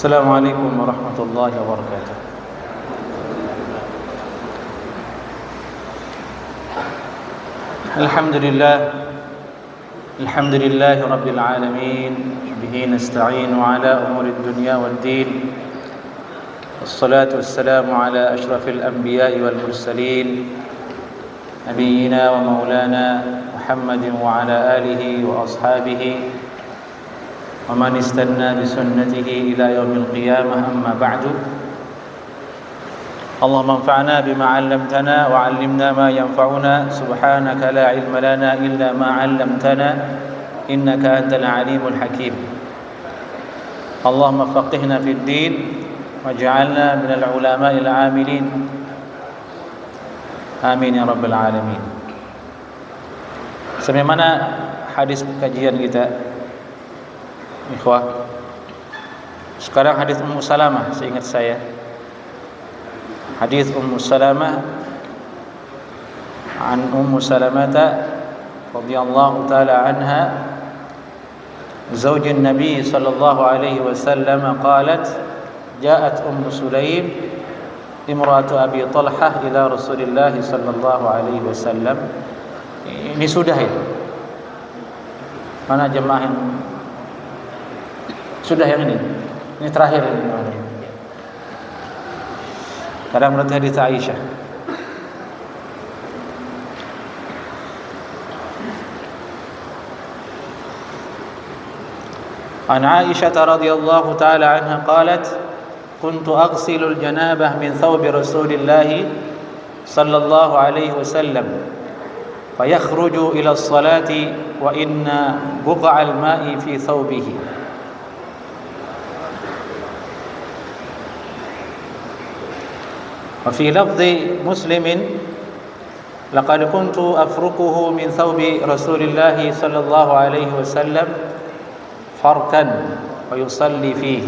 Assalamualaikum warahmatullahi wabarakatuh. Alhamdulillah rabbil alamin, bihi nasta'inu ala umuri dunya waddin. Wassalatu wassalamu ala ashrafil anbiya'i wal mursalin, nabiyyina wa maulana Muhammadin wa ala alihi wa ashabihi wa man istanna bi sunnatihi ila yaumil qiyamah, amma ba'du. Allahumma anfa'na bima 'allamtana wa 'allimna ma yanfa'una, subhanaka la 'ilma lana illa ma 'allamtana innaka antal 'alimul hakim. Allahumma faqihna fid din waj'alna minal 'ulama'il 'amilin. Amin ya rabbal alamin. Sampai mana hadis kajian kita? Ikhwah, sekarang hadis Ummu Salamah, seingat saya. Hadis Ummu Salamah, an Ummu Salamah radhiyallahu taala anha, زوج النبي صلى الله عليه وسلم قالت: جاءت أم سليم امرأة أبي طلحة إلى رسول الله صلى الله عليه وسلم. Ini sudah ya? Mana jemaah yang sudah yang ini? Ini terakhir ini. Kadang berarti hadis Aisyah. An Aisyah radhiyallahu taala anha qalat: kuntu aghsilu al-janabah min thawbi Rasulillah sallallahu alaihi wasallam fayakhruju ila as-salati wa inna buqa al-ma'i fi thawbihi. وفي لفظ مسلم: لقد كنت أفركه من ثوب رسول الله صلى الله عليه وسلم فركا ويصلي فيه.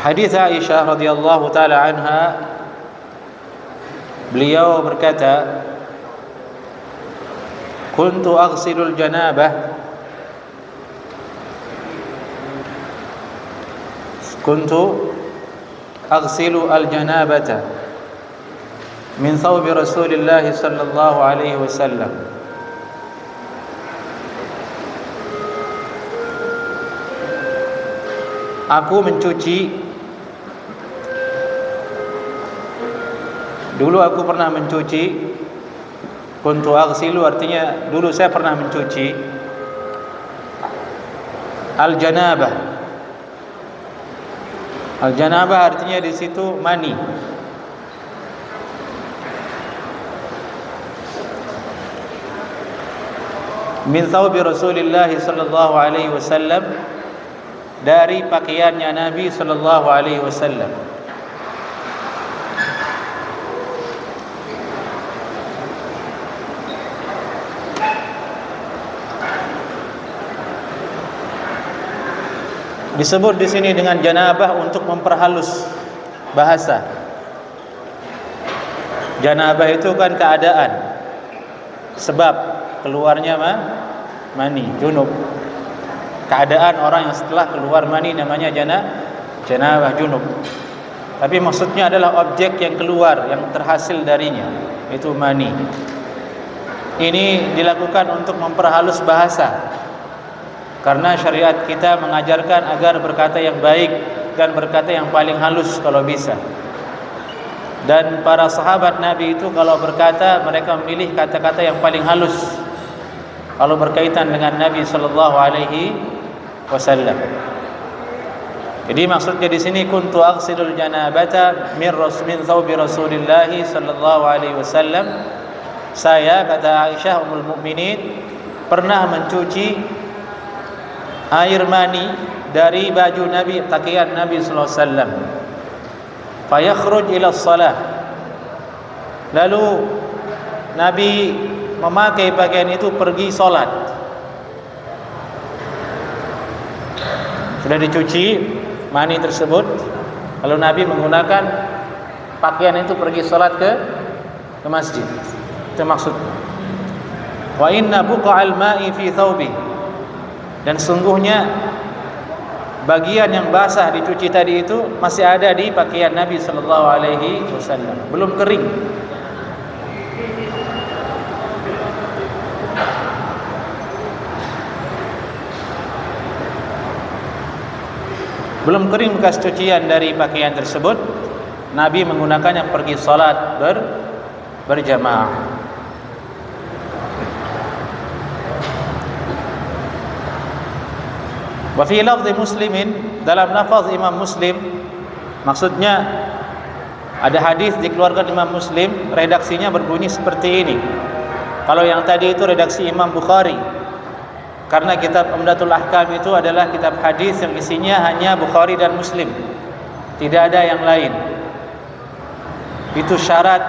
Hadis Aisyah radhiyallahu taala anha, beliau berkata, kuntu aghsilul janabah, kuntu aghsilu al-janabata min thawbi Rasulillah sallallahu alaihi wasallam. Aku mencuci, dulu aku pernah mencuci. Kuntu aghsilu artinya dulu saya pernah mencuci al-janabah. Al-janabah artinya di situ mani. Min thawbi Rasulillah sallallahu alaihi wasallam, dari pakaiannya Nabi sallallahu alaihi wasallam. Disebut di sini dengan janabah untuk memperhalus bahasa. Janabah itu kan keadaan, sebab keluarnya mani, junub. Keadaan orang yang setelah keluar mani namanya janabah, junub. Tapi maksudnya adalah objek yang keluar, yang terhasil darinya, itu mani. Ini dilakukan untuk memperhalus bahasa, karena syariat kita mengajarkan agar berkata yang baik dan berkata yang paling halus kalau bisa. Dan para sahabat Nabi itu kalau berkata, mereka memilih kata-kata yang paling halus kalau berkaitan dengan Nabi sallallahu alaihi wasallam. Jadi maksudnya di sini kuntu aghsilul janabata min thawbi Rasulillah sallallahu alaihi wasallam. Saya, kata Aisyah ummul mukminin, pernah mencuci air mani dari baju Nabi, pakaian Nabi sallallahu alaihi wasallam. Fayakhruj ila shalah, lalu Nabi memakai pakaian itu pergi salat. Sudah dicuci mani tersebut, lalu Nabi menggunakan pakaian itu pergi salat ke masjid. Itu maksudnya. Wa inna buqa'al ma'i fi thawbi, Dan sungguhnya bagian yang basah dicuci tadi itu masih ada di pakaian Nabi sallallahu alaihi wasallam, belum kering. Belum kering bekas cucian dari pakaian tersebut, Nabi menggunakannya pergi salat berjamaah. Wa fi lafzi Muslimin, dalam lafaz Imam Muslim, maksudnya ada hadis dikeluarkan Imam Muslim, redaksinya berbunyi seperti ini. Kalau yang tadi itu redaksi Imam Bukhari, karena kitab Umdatul Ahkam itu adalah kitab hadis yang isinya hanya Bukhari dan Muslim, tidak ada yang lain. Itu syarat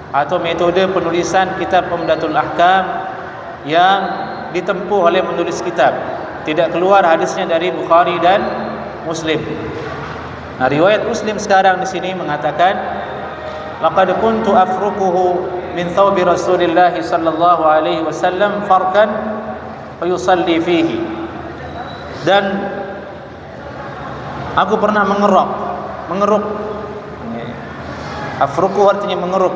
atau metode penulisan kitab Umdatul Ahkam yang ditempuh oleh penulis kitab. Tidak keluar hadisnya dari Bukhari dan Muslim. Nah, riwayat Muslim sekarang di sini mengatakan, laqad kuntu afruquhu min thawbi Rasulillah sallallahu alaihi wasallam farkan fa yusalli fihi. Dan aku pernah mengeruk. Afruquhu artinya mengeruk.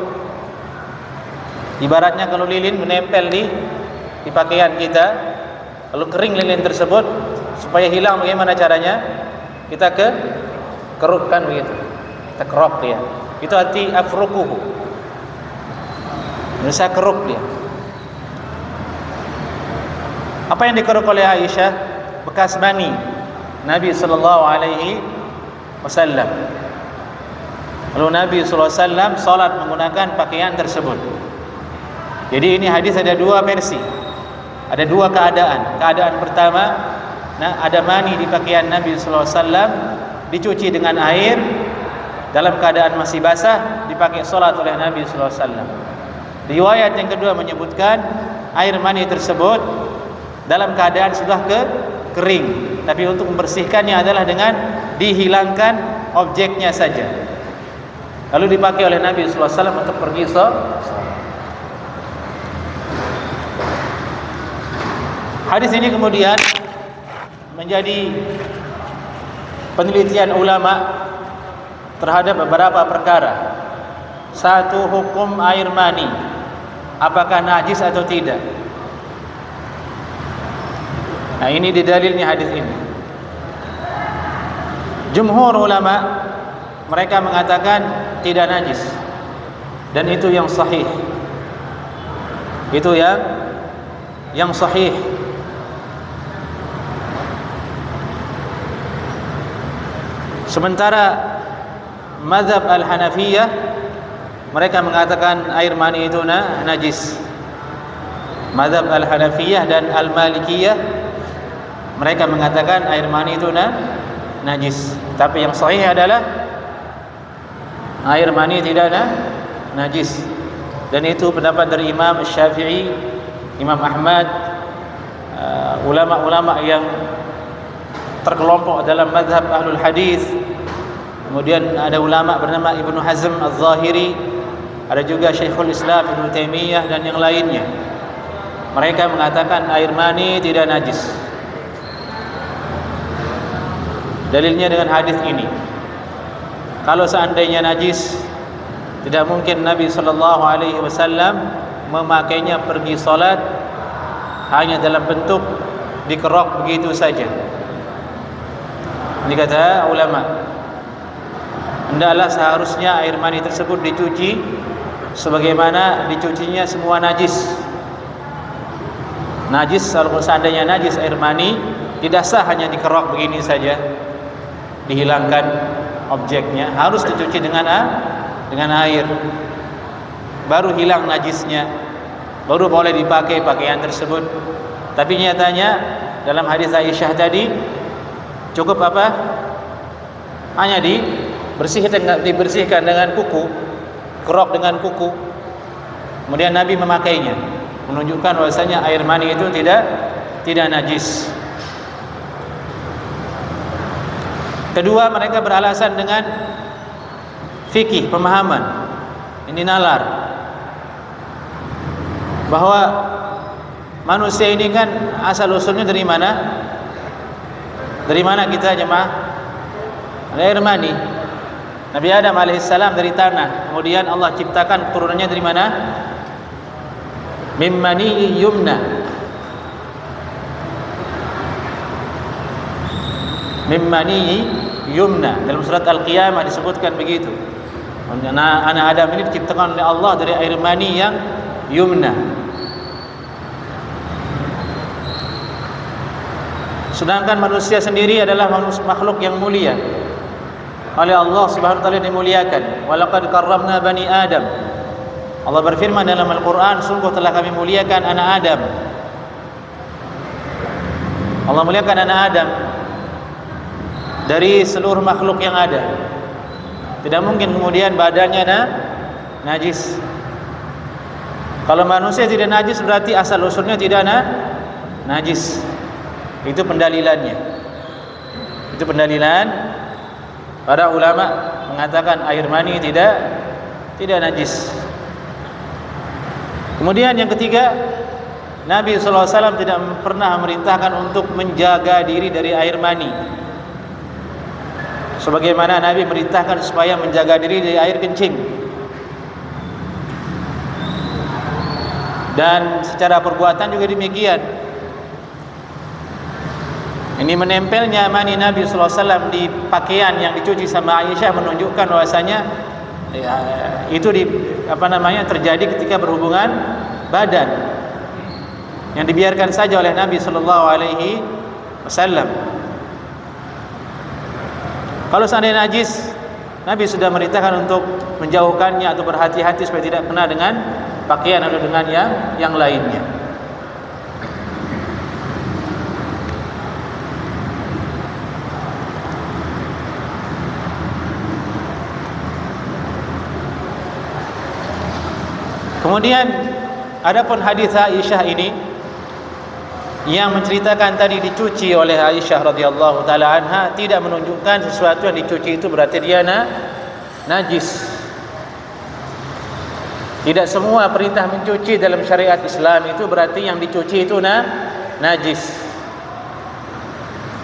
Ibaratnya kalau lilin menempel di pakaian kita, lalu kering lilin tersebut, supaya hilang bagaimana caranya? Kita kerukkan begitu. Kita kerok dia. Itu arti afruquhu. Bisa keruk dia. Apa yang dikeruk oleh Aisyah? Bekas mani Nabi sallallahu alaihi wasallam. Lalu Nabi sallallahu alaihi wasallam salat menggunakan pakaian tersebut. Jadi ini hadis ada dua versi. Ada dua keadaan. Keadaan pertama, ada mani di pakaian Nabi sallallahu alaihi wasallam, dicuci dengan air, dalam keadaan masih basah, dipakai salat oleh Nabi sallallahu alaihi wasallam. Riwayat yang kedua menyebutkan air mani tersebut dalam keadaan sudah kering, tapi untuk membersihkannya adalah dengan dihilangkan objeknya saja. Lalu dipakai oleh Nabi sallallahu alaihi wasallam untuk pergi salat. Hadis ini kemudian menjadi penelitian ulama terhadap beberapa perkara. Satu, hukum air mani, apakah najis atau tidak. Nah, ini didalilnya hadis ini. Jumhur ulama mereka mengatakan tidak najis, dan itu yang sahih. Itu yang sahih. Sementara mazhab Al-Hanafiyah mereka mengatakan air mani itu najis. Mazhab Al-Hanafiyah dan Al-Malikiyah mereka mengatakan air mani itu najis. Tapi yang sahih adalah air mani tidak najis. Dan itu pendapat dari Imam Syafi'i, Imam Ahmad, ulama-ulama yang terkelompok dalam mazhab Ahlul Hadis. Kemudian ada ulama bernama Ibnu Hazm Al-Zahiri, ada juga Syekhul Islam Ibnu Taimiyah dan yang lainnya. Mereka mengatakan air mani tidak najis. Dalilnya dengan hadis ini. Kalau seandainya najis, tidak mungkin Nabi sallallahu alaihi wasallam memakainya pergi salat hanya dalam bentuk dikerok begitu saja. Ini kata ulama, hendaklah seharusnya air mani tersebut dicuci sebagaimana dicucinya semua najis. Najis, kalau seandainya najis air mani, tidak sah hanya dikerok begini saja, dihilangkan objeknya, harus dicuci dengan air, baru hilang najisnya, baru boleh dipakai pakaian tersebut. Tapi nyatanya dalam hadis Aisyah tadi, cukup apa? Hanya dibersihkan dengan kuku, kerok dengan kuku. Kemudian Nabi memakainya, menunjukkan bahwasanya air mani itu tidak najis. Kedua, mereka beralasan dengan fikih, pemahaman. Ini nalar bahwa manusia ini kan asal usulnya dari mana? Dari mana kita jemaah? Dari air mani. Nabi Adam alaihissalam dari tanah. Kemudian Allah ciptakan turunannya dari mana? Mim mani yumna. Mim mani yumna. Dalam surat Al-Qiyamah disebutkan begitu. Anak Adam ini diciptakan oleh Allah dari air mani yang yumna. Sedangkan manusia sendiri adalah makhluk yang mulia. Oleh Allah Subhanahu wa taala dimuliakan. Walaqad karramna bani Adam. Allah berfirman dalam Al-Qur'an, sungguh telah kami muliakan anak Adam. Allah muliakan anak Adam dari seluruh makhluk yang ada. Tidak mungkin kemudian badannya najis. Kalau manusia tidak najis berarti asal usulnya tidak najis. Itu pendalilannya. Itu pendalilan para ulama mengatakan air mani tidak najis. Kemudian yang ketiga, Nabi SAW tidak pernah memerintahkan untuk menjaga diri dari air mani. Sebagaimana Nabi memerintahkan supaya menjaga diri dari air kencing. Dan secara perbuatan juga demikian. Ini menempelnya mani Nabi SAW di pakaian yang dicuci sama Aisyah menunjukkan bahwasanya itu terjadi ketika berhubungan badan yang dibiarkan saja oleh Nabi SAW. Kalau seandainya najis, Nabi sudah merintahkan untuk menjauhkannya atau berhati-hati supaya tidak kena dengan pakaian atau dengan yang lainnya. Kemudian adapun hadis Aisyah ini yang menceritakan tadi dicuci oleh Aisyah radhiyallahu taala anha tidak menunjukkan sesuatu yang dicuci itu berarti dia najis. Tidak semua perintah mencuci dalam syariat Islam itu berarti yang dicuci itu najis.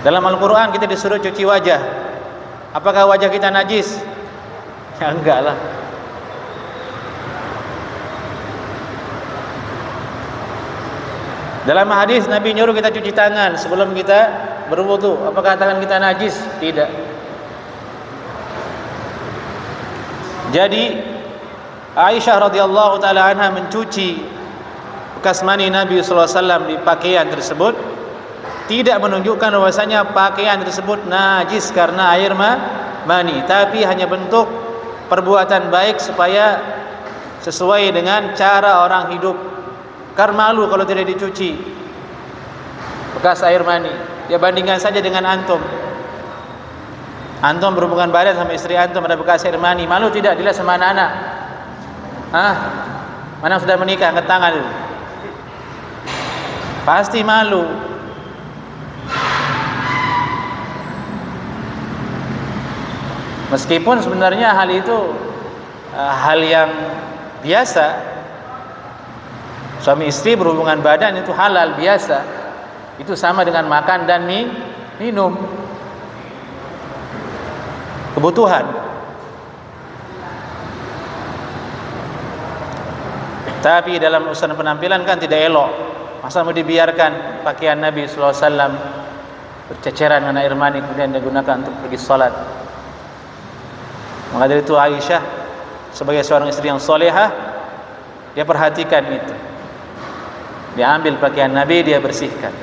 Dalam Al-Qur'an kita disuruh cuci wajah. Apakah wajah kita najis? Ya enggak lah. Dalam hadis Nabi nyuruh kita cuci tangan sebelum kita berwudu. Apakah tangan kita najis? Tidak. Jadi Aisyah radhiyallahu taala anha mencuci bekas mani Nabi sallallahu alaihi wasallam di pakaian tersebut tidak menunjukkan bahwasanya pakaian tersebut najis karena air mani, tapi hanya bentuk perbuatan baik supaya sesuai dengan cara orang hidup. Karena malu kalau tidak dicuci bekas air mani. Ya bandingkan saja dengan antum. Antum berhubungan badan sama istri antum ada bekas air mani, malu tidak dilihat sama anak-anak? Mana sudah menikah angkat tangan dulu. Pasti malu. Meskipun sebenarnya hal itu hal yang biasa. Suami istri berhubungan badan itu halal biasa. Itu sama dengan makan dan minum. Kebutuhan. Tapi dalam urusan penampilan kan tidak elok. Masa mau dibiarkan pakaian Nabi sallallahu alaihi wasallam berceceran dengan air mani kemudian digunakan untuk pergi salat. Maka dari itu Aisyah sebagai seorang istri yang solehah, dia perhatikan itu. Dia ambil pakaian Nabi, dia bersihkan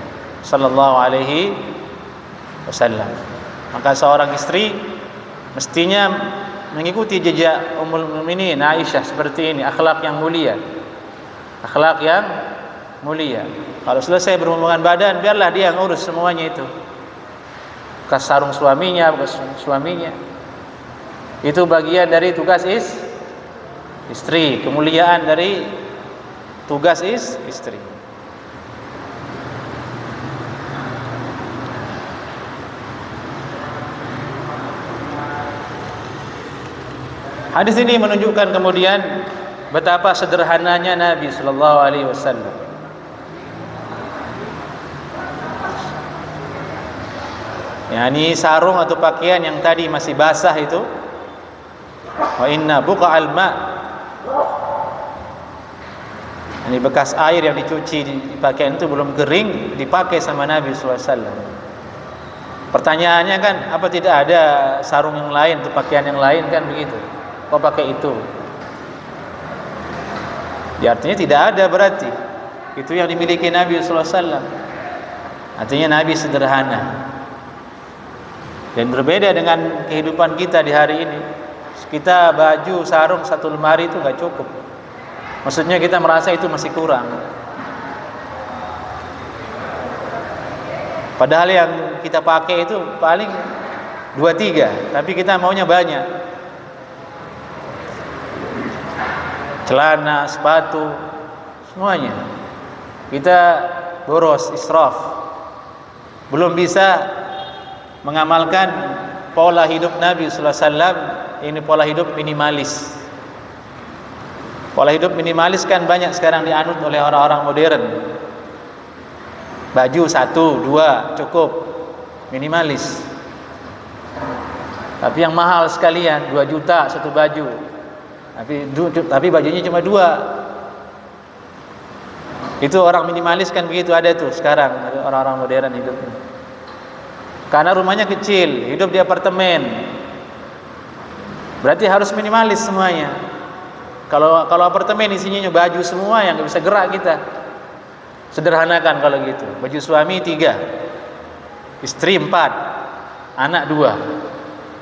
sallallahu alaihi wasallam. Maka seorang istri mestinya mengikuti jejak Ummul Mukminin Aisyah seperti ini, akhlak yang mulia. Akhlak yang mulia. Kalau selesai berhubungan badan, biarlah dia yang urus semuanya itu. Bekas sarung suaminya, bekas suaminya. Itu bagian dari tugas istri, kemuliaan dari tugas istri. Hadis ini menunjukkan kemudian betapa sederhananya Nabi sallallahu alaihi wasallam. Yani sarung atau pakaian yang tadi masih basah itu, wa inna buqa'al ma', ini bekas air yang dicuci di pakaian itu belum kering, dipakai sama Nabi SAW. Pertanyaannya kan, apa tidak ada sarung yang lain atau pakaian yang lain, kan begitu? Kok pakai itu? Ya, artinya tidak ada berarti. Itu yang dimiliki Nabi SAW. Artinya Nabi sederhana. Dan berbeda dengan kehidupan kita di hari ini. Kita baju, sarung, satu lemari itu gak cukup. Maksudnya kita merasa itu masih kurang. Padahal yang kita pakai itu paling 2-3, tapi kita maunya banyak. Celana, sepatu, semuanya kita boros, israf. Belum bisa mengamalkan pola hidup Nabi sallallahu alaihi wasallam. Ini pola hidup minimalis. Pola hidup minimalis kan banyak sekarang dianut oleh orang-orang modern. Baju 1-2 cukup, minimalis. Tapi yang mahal sekalian 2 juta satu baju. Tapi bajunya cuma 2. Itu orang minimalis kan begitu, ada tuh sekarang ada orang-orang modern hidupnya. Karena rumahnya kecil, hidup di apartemen. Berarti harus minimalis semuanya. Kalau apartemen isinya baju semua yang nggak bisa gerak kita. Sederhanakan kalau gitu. Baju suami 3, istri 4, anak 2.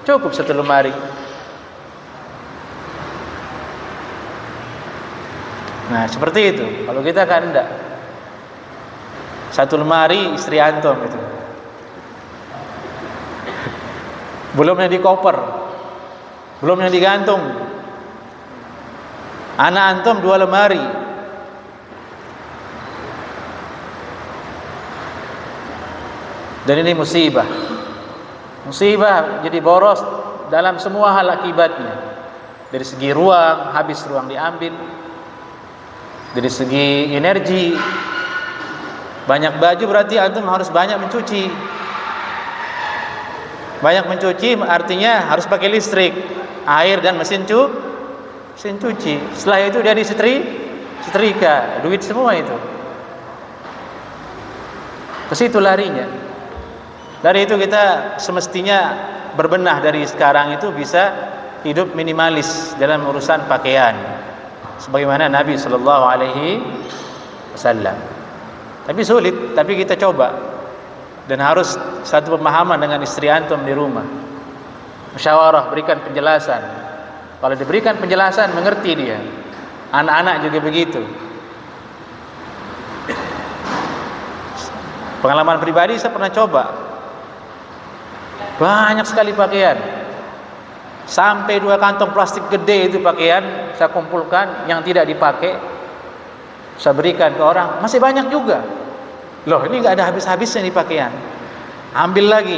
Cukup satu lemari. Nah, seperti itu. Kalau kita kan enggak. Satu lemari istri antum itu. Belum yang di koper. Belum yang digantung. Anak antum 2 lemari. Dan ini musibah. Musibah jadi boros dalam semua hal akibatnya. Dari segi ruang, habis ruang diambil. Dari segi energi, banyak baju berarti antum harus banyak mencuci. Banyak mencuci artinya harus pakai listrik, air dan mesin cuci. Setelah itu dia setrika, duit semua itu. Ke situ larinya. Dari itu kita semestinya berbenah dari sekarang itu bisa hidup minimalis dalam urusan pakaian. Sebagaimana Nabi sallallahu alaihi wasallam. Tapi sulit, tapi kita coba. Dan harus satu pemahaman dengan istri antum di rumah. Musyawarah, berikan penjelasan. Kalau diberikan penjelasan mengerti dia. Anak-anak juga begitu. Pengalaman pribadi saya pernah coba. Banyak sekali pakaian. Sampai 2 kantong plastik gede itu pakaian saya kumpulkan yang tidak dipakai. Saya berikan ke orang, masih banyak juga. Loh, ini enggak ada habis-habisnya nih pakaian. Ambil lagi.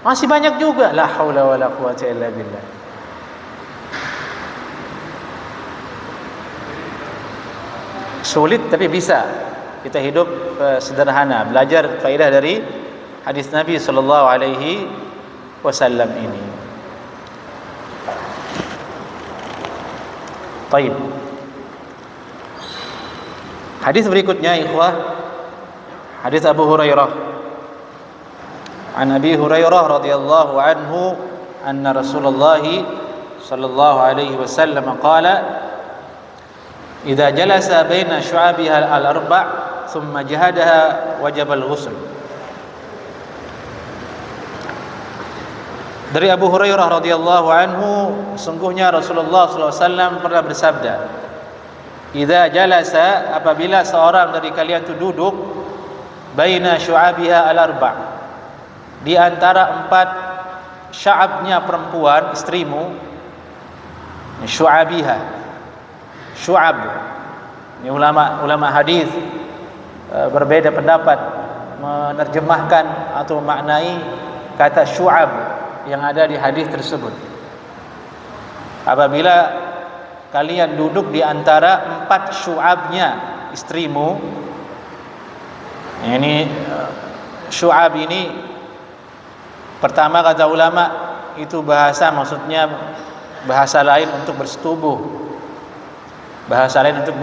Masih banyak juga. La haula wala quwata illa billah. Sulit tapi bisa. Kita hidup sederhana, belajar faedah dari hadis Nabi sallallahu alaihi wasallam ini. Baik. Hadis berikutnya ikhwah, hadis Abu Hurairah. An Abi Hurairah radhiyallahu anhu anna Rasulullah sallallahu alaihi wasallam qala idza jalasa baina syu'abiha al-arba' thumma jahadaha wajib al-ghusl. Dari Abu Hurairah radhiyallahu anhu, sungguhnya Rasulullah sallallahu alaihi wasallam pernah bersabda, idza jalasa, apabila seorang dari kalian itu duduk, baina syu'abiha al-arba', di antara 4 sya'abnya perempuan, istrimu, syu'abiha, syu'ab. Ini ulama hadis berbeda pendapat menerjemahkan atau maknai kata syu'ab yang ada di hadis tersebut. Apabila kalian duduk di antara 4 syu'abnya istrimu, ini syu'ab ini Pertama kata ulama, itu bahasa maksudnya bahasa lain untuk bersetubuh. Bahasa lain untuk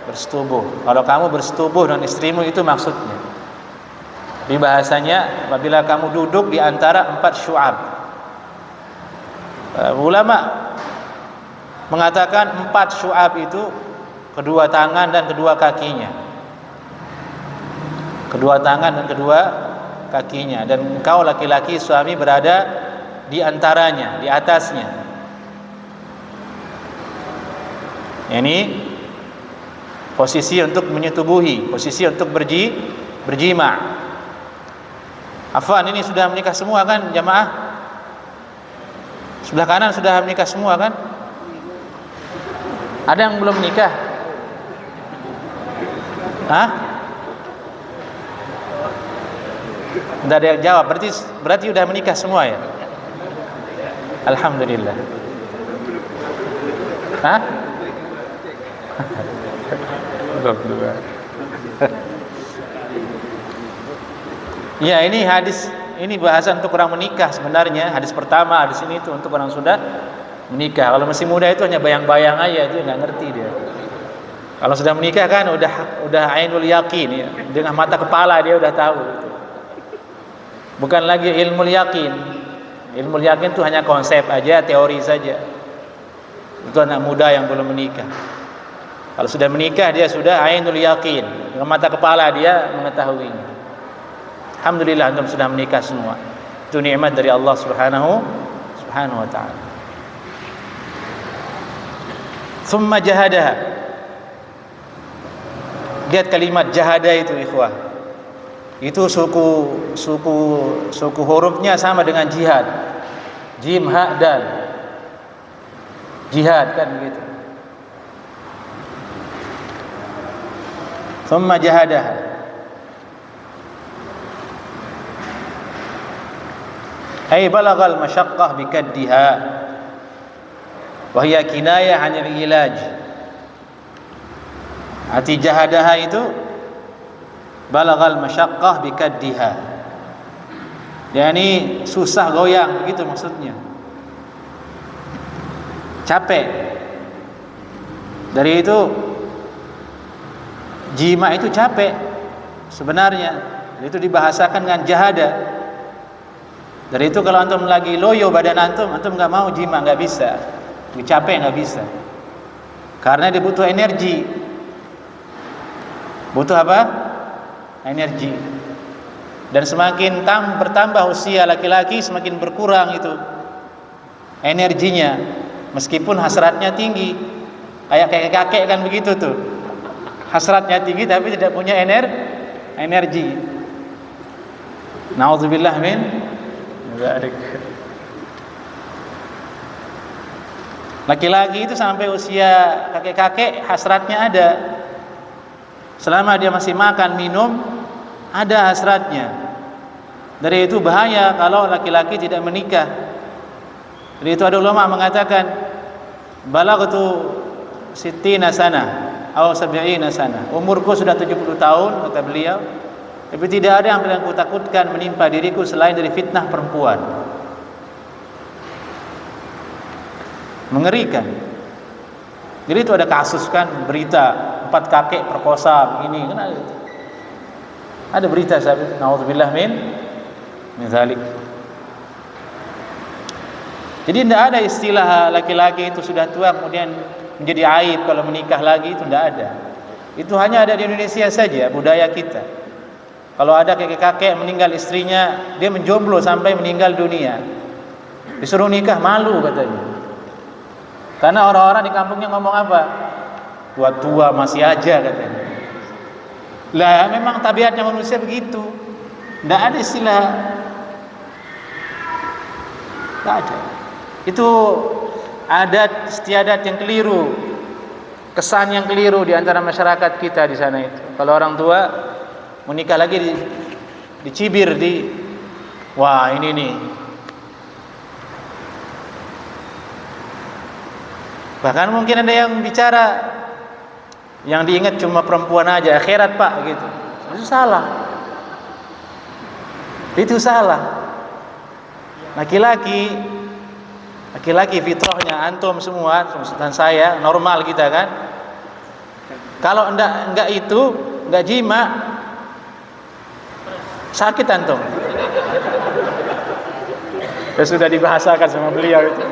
bersetubuh. Kalau kamu bersetubuh dengan istrimu itu maksudnya. Di bahasanya apabila kamu duduk di antara 4 syu'ab. Ulama mengatakan 4 syu'ab itu kedua tangan dan kedua kakinya. Kedua tangan dan kedua kakinya, dan engkau laki-laki suami berada di antaranya, di atasnya. Ini posisi untuk menyetubuhi, posisi untuk berjima. Afwan, ini sudah menikah semua kan jamaah? Sebelah kanan sudah menikah semua kan? Ada yang belum menikah? Hah? Tidak ada yang jawab. Berarti sudah menikah semua ya? Alhamdulillah. Hah? Ya, ini hadis, ini bahasan untuk orang menikah sebenarnya. Hadis pertama, hadis ini itu untuk orang sudah menikah. Kalau masih muda itu hanya bayang-bayang aja, itu nggak ngerti dia. Kalau sudah menikah kan udah ainul yakin ya. Dengan mata kepala dia udah tahu gitu. Bukan lagi ilmu yakin. Ilmu yakin itu hanya konsep aja, teori saja. Itu anak muda yang belum menikah. Kalau sudah menikah dia sudah ainul yakin. Dengan mata kepala dia mengetahuinya. Alhamdulillah antum sudah menikah semua. Itu nikmat dari Allah Subhanahu wa taala. Tsumma jahadaha. Lihat kalimat jahada itu ikhwah. Itu suku hurufnya sama dengan jihad. Jim ha dal. Jihad kan begitu. Tsumma jahadaha. Ay balagal masyaqqah bikaddiha. Wa hiya kinayah 'anil ilaj. Arti jahadaha itu balagal masyaqqah bikaddiha. Yani susah goyang begitu maksudnya. Capek. Dari itu jima itu capek sebenarnya. Itu dibahasakan dengan jahada. Dari itu kalau antum lagi loyo badan antum nggak mau jima, nggak bisa. Capek nggak bisa. Karena dia butuh energi. Butuh apa? Energi. Dan semakin bertambah usia laki-laki semakin berkurang itu energinya, meskipun hasratnya tinggi. Kayak kakek-kakek kan begitu tuh, hasratnya tinggi tapi tidak punya energi. Nauzubillah min dzalik. Laki-laki itu sampai usia kakek-kakek hasratnya ada. Selama dia masih makan, minum, ada hasratnya. Dari itu bahaya kalau laki-laki tidak menikah. Dari itu ada ulama mengatakan balaghtu 60 sanah atau 70 sanah. Umurku sudah 70 tahun kata beliau, tapi tidak ada yang paling kutakutkan menimpa diriku selain dari fitnah perempuan. Mengerikan. Jadi itu ada kasus kan, berita 4 kakek perkosa begini kan ada berita sahabat. Nauzubillah min dzalik. Jadi tidak ada istilah laki-laki itu sudah tua kemudian menjadi aib kalau menikah lagi, itu tidak ada. Itu hanya ada di Indonesia saja, budaya kita. Kalau ada kakek-kakek meninggal istrinya, dia menjomblo sampai meninggal dunia, disuruh nikah malu katanya. Karena orang-orang di kampungnya ngomong apa? Tua-tua masih aja katanya. Lah memang tabiatnya manusia begitu. Tidak ada istilah. Tidak ada. Itu adat istiadat yang keliru, kesan yang keliru di antara masyarakat kita di sana itu. Kalau orang tua menikah lagi dicibir wah ini nih. Bahkan mungkin ada yang bicara yang diingat cuma perempuan aja, akhirat Pak gitu. Itu salah. Itu salah. Laki-laki fitrahnya antum semua dan saya normal kita kan. Kalau enggak itu, enggak jima, sakit antum. Ya sudah dibahasakan sama beliau itu.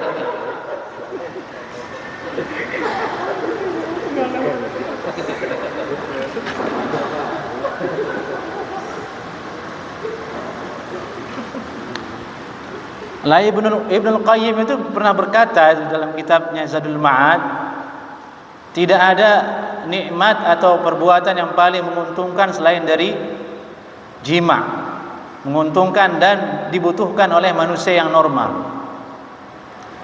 Ibnul Qayyim itu pernah berkata dalam kitabnya Zadul Ma'ad, tidak ada nikmat atau perbuatan yang paling menguntungkan selain dari jima, menguntungkan dan dibutuhkan oleh manusia yang normal.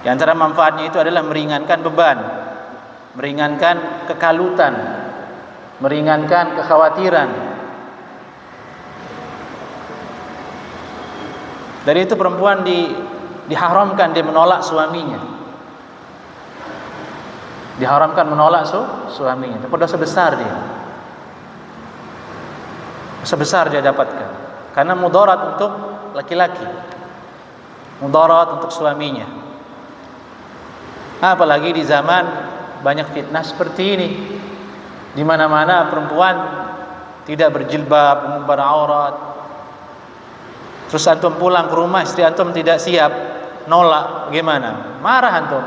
Di antara manfaatnya itu adalah meringankan beban, meringankan kekalutan, meringankan kekhawatiran. Dari itu perempuan diharamkan dia menolak suaminya. Diharamkan menolak suaminya. Itu dosa besar dia. Dosa besar dia dapatkan. Karena mudarat untuk laki-laki, mudarat untuk suaminya. Apalagi di zaman banyak fitnah seperti ini, di mana-mana perempuan tidak berjilbab, mengumbar aurat. Terus antum pulang ke rumah, istri antum tidak siap, nolak, bagaimana? Marah antum.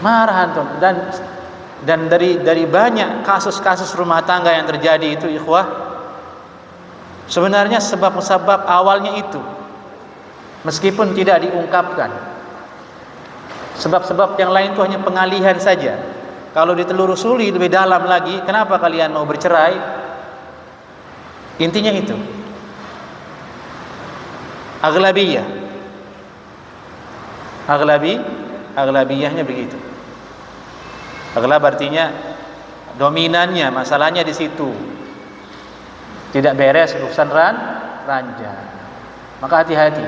Marah antum. Dan dari banyak kasus-kasus rumah tangga yang terjadi itu, ikhwah, sebenarnya sebab-sebab awalnya itu, meskipun tidak diungkapkan. Sebab-sebab yang lain itu hanya pengalihan saja. Kalau ditelusuri lebih dalam lagi, kenapa kalian mau bercerai? Intinya itu aglabiyahnya begitu. Aglab artinya dominannya, masalahnya di situ. Tidak beres urusan ranjang. Maka hati-hati.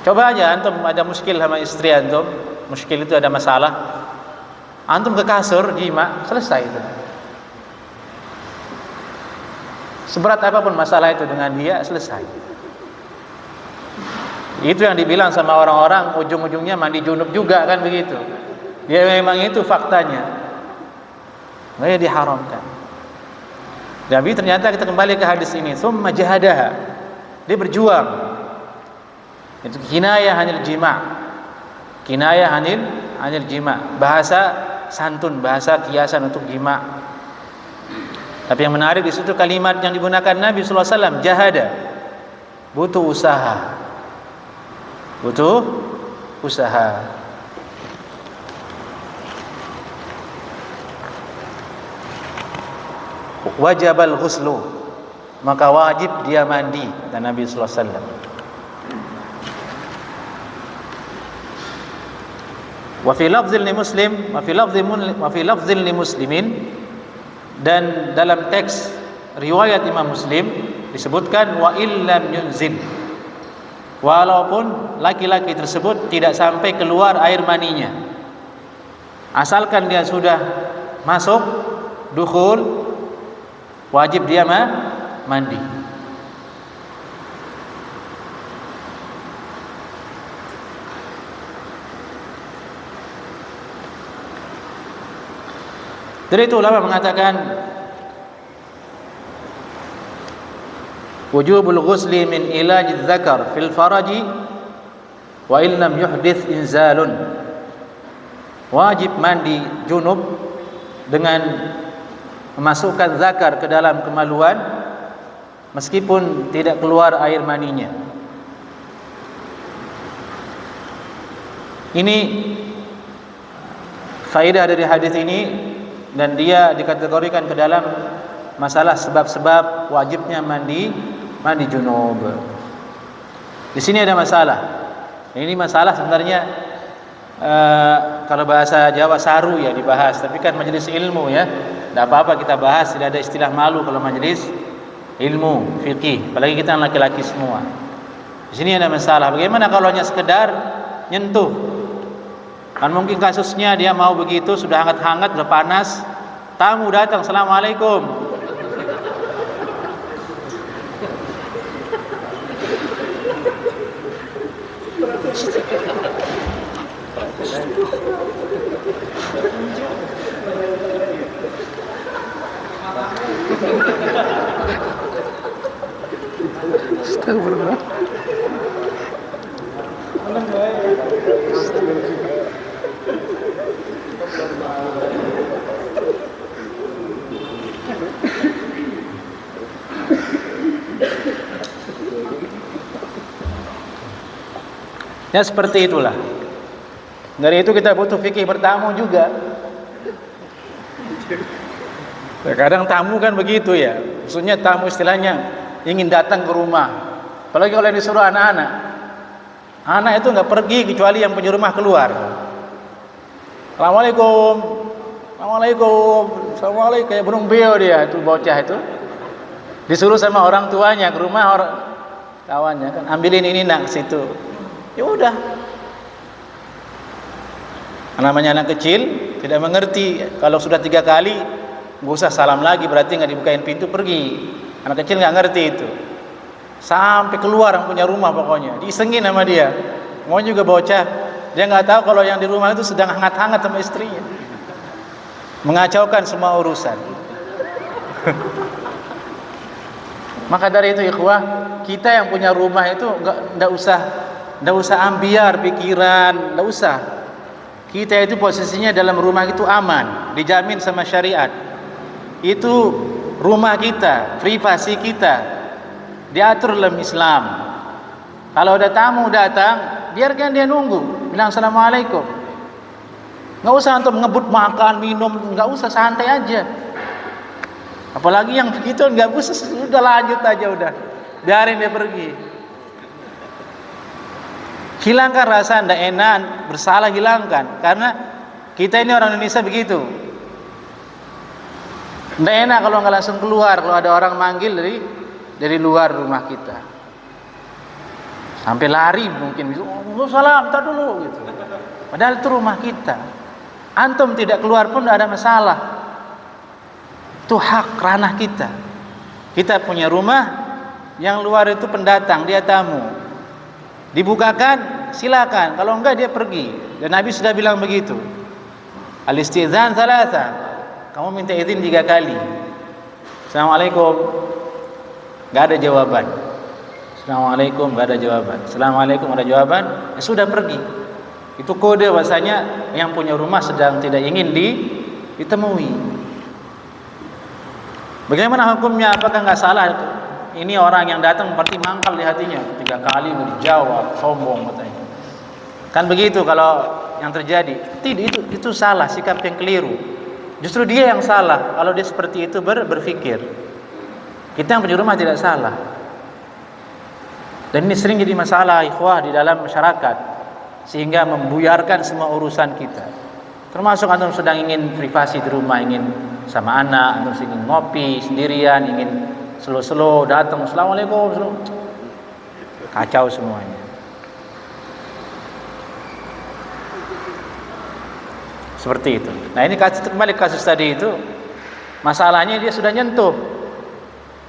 Coba aja antum ada muskil sama istri antum, muskil itu ada masalah, antum ke kasur jima, selesai itu. Seberat apapun masalah itu dengan dia, selesai. Itu yang dibilang sama orang-orang, ujung-ujungnya mandi junub juga kan begitu. Ya memang itu faktanya. Makanya diharamkan. Tapi ternyata kita kembali ke hadis ini, summa jahadaha. Dia berjuang. Itu kinayah anil jima'. Kinayah anil jima'. Bahasa santun, bahasa kiasan untuk jima'. Tapi yang menarik di situ kalimat yang digunakan Nabi sallallahu alaihi wasallam, jahada. Butuh usaha. Butuh usaha. Wajibal ghuslu, maka wajib dia mandi, kata Nabi sallallahu alaihi wasallam. Wa fi lafzin li Muslim, wa fi lafzin li Muslimin, dan dalam teks riwayat Imam Muslim disebutkan wa illam yunzil, walaupun laki-laki tersebut tidak sampai keluar air maninya, asalkan dia sudah masuk dukhul, wajib dia mandi. Dari itu ulama mengatakan wujubul ghusli min ilaj dzakar fil faraji wa in lam yuhdits inzalun. Wajib mandi junub dengan memasukkan zakar ke dalam kemaluan meskipun tidak keluar air maninya. Ini faedah dari hadis ini, dan dia dikategorikan ke dalam masalah sebab-sebab wajibnya mandi junub. Di sini ada masalah. Ini masalah sebenarnya kalau bahasa Jawa saru ya dibahas, tapi kan majelis ilmu ya. Tidak apa-apa kita bahas, tidak ada istilah malu kalau majelis ilmu fikih, apalagi kita laki-laki semua. Di sini ada masalah. Bagaimana kalau hanya sekedar nyentuh? Kan mungkin kasusnya dia mau begitu, sudah hangat-hangat, sudah panas, tamu datang, assalamualaikum. Astagfirullah. Ya seperti itulah. Dari itu kita butuh fikih bertamu juga. Kadang tamu kan begitu ya. Maksudnya tamu istilahnya ingin datang ke rumah. Apalagi kalau disuruh anak-anak. Anak itu nggak pergi kecuali yang punya rumah keluar. Assalamualaikum. Assalamualaikum. Assalamualaikum. Kayak burung beo dia itu bocah itu. Disuruh sama orang tuanya ke rumah orang kawannya kan, ambilin ini nak ke situ. Ya udah. Namanya anak kecil tidak mengerti. Kalau sudah 3 kali nggak usah salam lagi, berarti nggak dibukain pintu, pergi. Anak kecil nggak ngerti itu. Sampai keluar yang punya rumah pokoknya disengin sama dia. Mau juga bocah, dia nggak tahu kalau yang di rumah itu sedang hangat-hangat sama istrinya, mengacaukan semua urusan. Maka dari itu ikhwah, kita yang punya rumah itu nggak usah ambiar pikiran, nggak usah. Kita itu posisinya dalam rumah itu aman, dijamin sama syariat. Itu rumah kita, privasi kita, diatur dalam Islam. Kalau ada tamu datang, biarkan dia nunggu, bilang assalamualaikum. Nggak usah untuk ngebut makan, minum, nggak usah, santai aja. Apalagi yang begitu nggak usah, sudah lanjut aja udah, biarin dia pergi. Hilangkan rasa ndak enak, bersalah, hilangkan. Karena kita ini orang Indonesia begitu. Ndak enak kalau nggak langsung keluar, kalau ada orang manggil dari luar rumah kita. Sampai lari mungkin, oh, salam, entar dulu gitu. Padahal itu rumah kita. Antum tidak keluar pun tidak ada masalah. Itu hak ranah kita. Kita punya rumah, yang luar itu pendatang, dia tamu. Dibukakan, silakan. Kalau enggak dia pergi. Dan Nabi sudah bilang begitu. Al-istizan thalatha. Kamu minta izin 3 kali. Assalamualaikum. Enggak ada jawaban. Assalamualaikum, enggak ada jawaban. Assalamualaikum, ada jawaban. Ya sudah pergi. Itu kode bahasanya yang punya rumah sedang tidak ingin ditemui. Bagaimana hukumnya? Apakah enggak salah itu? Ini orang yang datang berarti mangkal di hatinya, 3 kali dijawab, sombong katanya. Kan begitu kalau yang terjadi. Tidak, itu salah, sikap yang keliru. Justru dia yang salah kalau dia seperti itu berpikir. Kita yang punya rumah tidak salah. Dan ini sering jadi masalah ikhwah di dalam masyarakat, sehingga membuyarkan semua urusan kita. Termasuk antum sedang ingin privasi di rumah, ingin sama anak, antum ingin ngopi sendirian, ingin slow datang, assalamualaikum, kacau semuanya. Seperti itu. Nah ini kembali kasus tadi itu, masalahnya dia sudah nyentuh,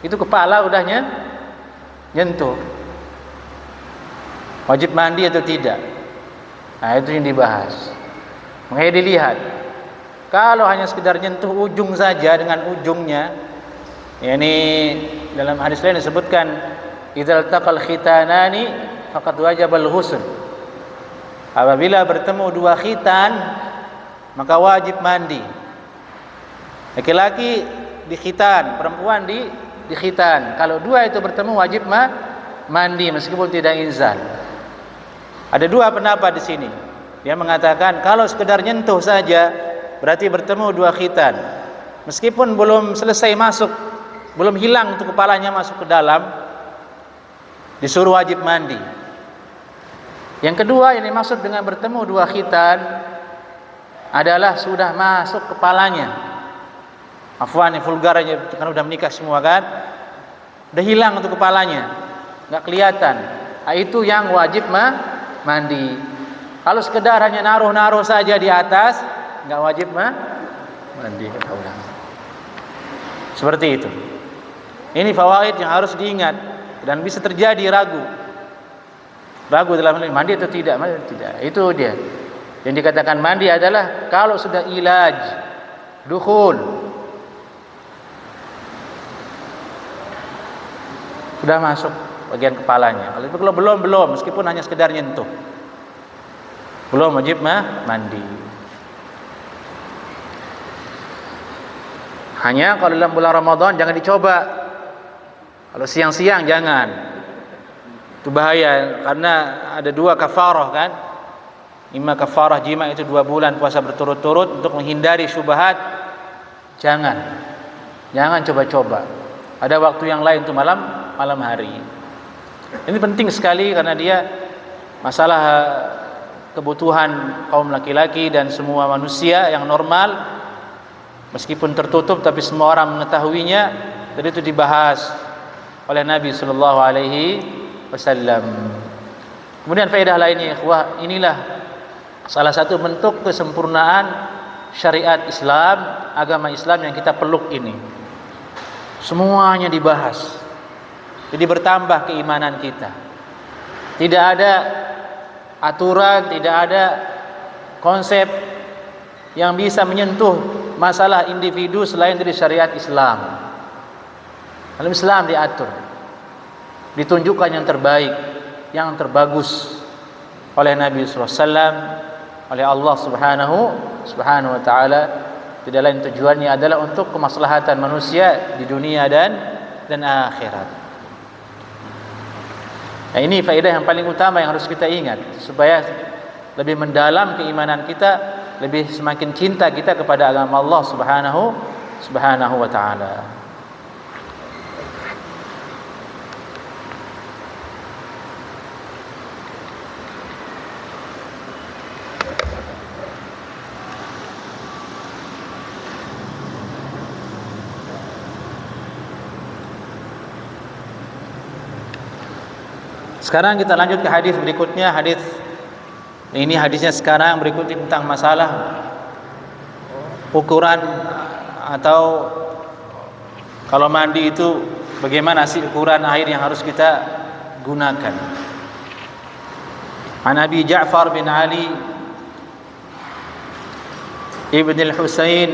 itu kepala udahnya nyentuh, wajib mandi atau tidak. Nah itu yang dibahas. Makanya dilihat, kalau hanya sekedar nyentuh ujung saja dengan ujungnya, ini dalam hadis lain disebutkan idzal taqal khitanani faqad wajabal ghusl. Apabila bertemu 2 khitan maka wajib mandi. Laki-laki di khitan, perempuan di khitan. Kalau 2 itu bertemu wajib mandi meskipun tidak inzal. Ada 2 pendapat di sini. Dia mengatakan kalau sekedar nyentuh saja berarti bertemu 2 khitan. Meskipun belum selesai masuk, belum hilang untuk kepalanya masuk ke dalam, disuruh wajib mandi. Yang kedua yang dimaksud dengan bertemu 2 khitan adalah sudah masuk kepalanya. Afwan, yang vulgar aja, kan udah menikah semua kan, udah hilang untuk kepalanya, nggak kelihatan. Nah, itu yang wajib mandi. Kalau sekedar hanya naruh saja di atas, nggak wajib mandi. Seperti itu. Ini fawaid yang harus diingat dan bisa terjadi ragu dalam mandi atau tidak. Itu dia. Yang dikatakan mandi adalah kalau sudah ilaj, dukhul, sudah masuk bagian kepalanya. Kalau belum, meskipun hanya sekedar nyentuh, belum wajib mandi. Hanya kalau dalam bulan Ramadan jangan dicoba. Kalau siang-siang jangan. Itu bahaya karena ada 2 kafarah kan. Imma kafarah jima itu 2 bulan puasa berturut-turut untuk menghindari syubhat. Jangan coba-coba. Ada waktu yang lain itu malam hari. Ini penting sekali karena dia masalah kebutuhan kaum laki-laki dan semua manusia yang normal. Meskipun tertutup tapi semua orang mengetahuinya. Jadi itu dibahas oleh Nabi sallallahu alaihi wasallam. Kemudian faedah lainnya, ikhwah, inilah salah satu bentuk kesempurnaan syariat Islam, agama Islam yang kita peluk ini. Semuanya dibahas. Jadi bertambah keimanan kita. Tidak ada aturan, tidak ada konsep yang bisa menyentuh masalah individu selain dari syariat Islam. Dalam Islam diatur, ditunjukkan yang terbaik, yang terbagus oleh Nabi SAW, oleh Allah Subhanahu wa Ta'ala. Tidak lain tujuannya adalah untuk kemaslahatan manusia di dunia dan akhirat. Nah, ini faedah yang paling utama yang harus kita ingat supaya lebih mendalam keimanan kita, lebih semakin cinta kita kepada agama Allah Subhanahu wa Ta'ala. Sekarang kita lanjut ke hadis berikutnya. Hadisnya sekarang berikut tentang masalah ukuran atau kalau mandi itu bagaimana sih ukuran air yang harus kita gunakan. An Abi Ja'far bin Ali ibn al-Husain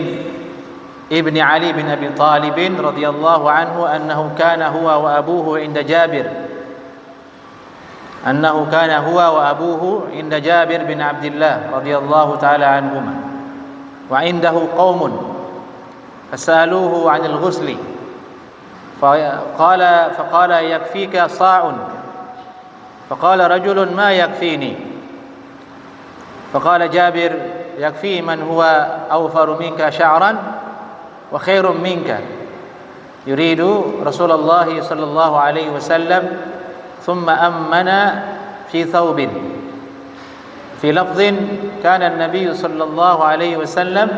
ibn Ali bin Abi Talib radhiyallahu anhu annahu kana huwa wa abuhu inda Jabir أنه كان هو وأبوه عند جابر بن عبد الله رضي الله تعالى عنهما وعنده قوم فسألوه عن الغسل فقال يكفيك صاع فقال رجل ما يكفيني فقال جابر يكفي من هو أوفر منك شعرا وخير منك يريد رسول الله صلى الله عليه وسلم ثم أمن في ثوب في لفظ كان النبي صلى الله عليه وسلم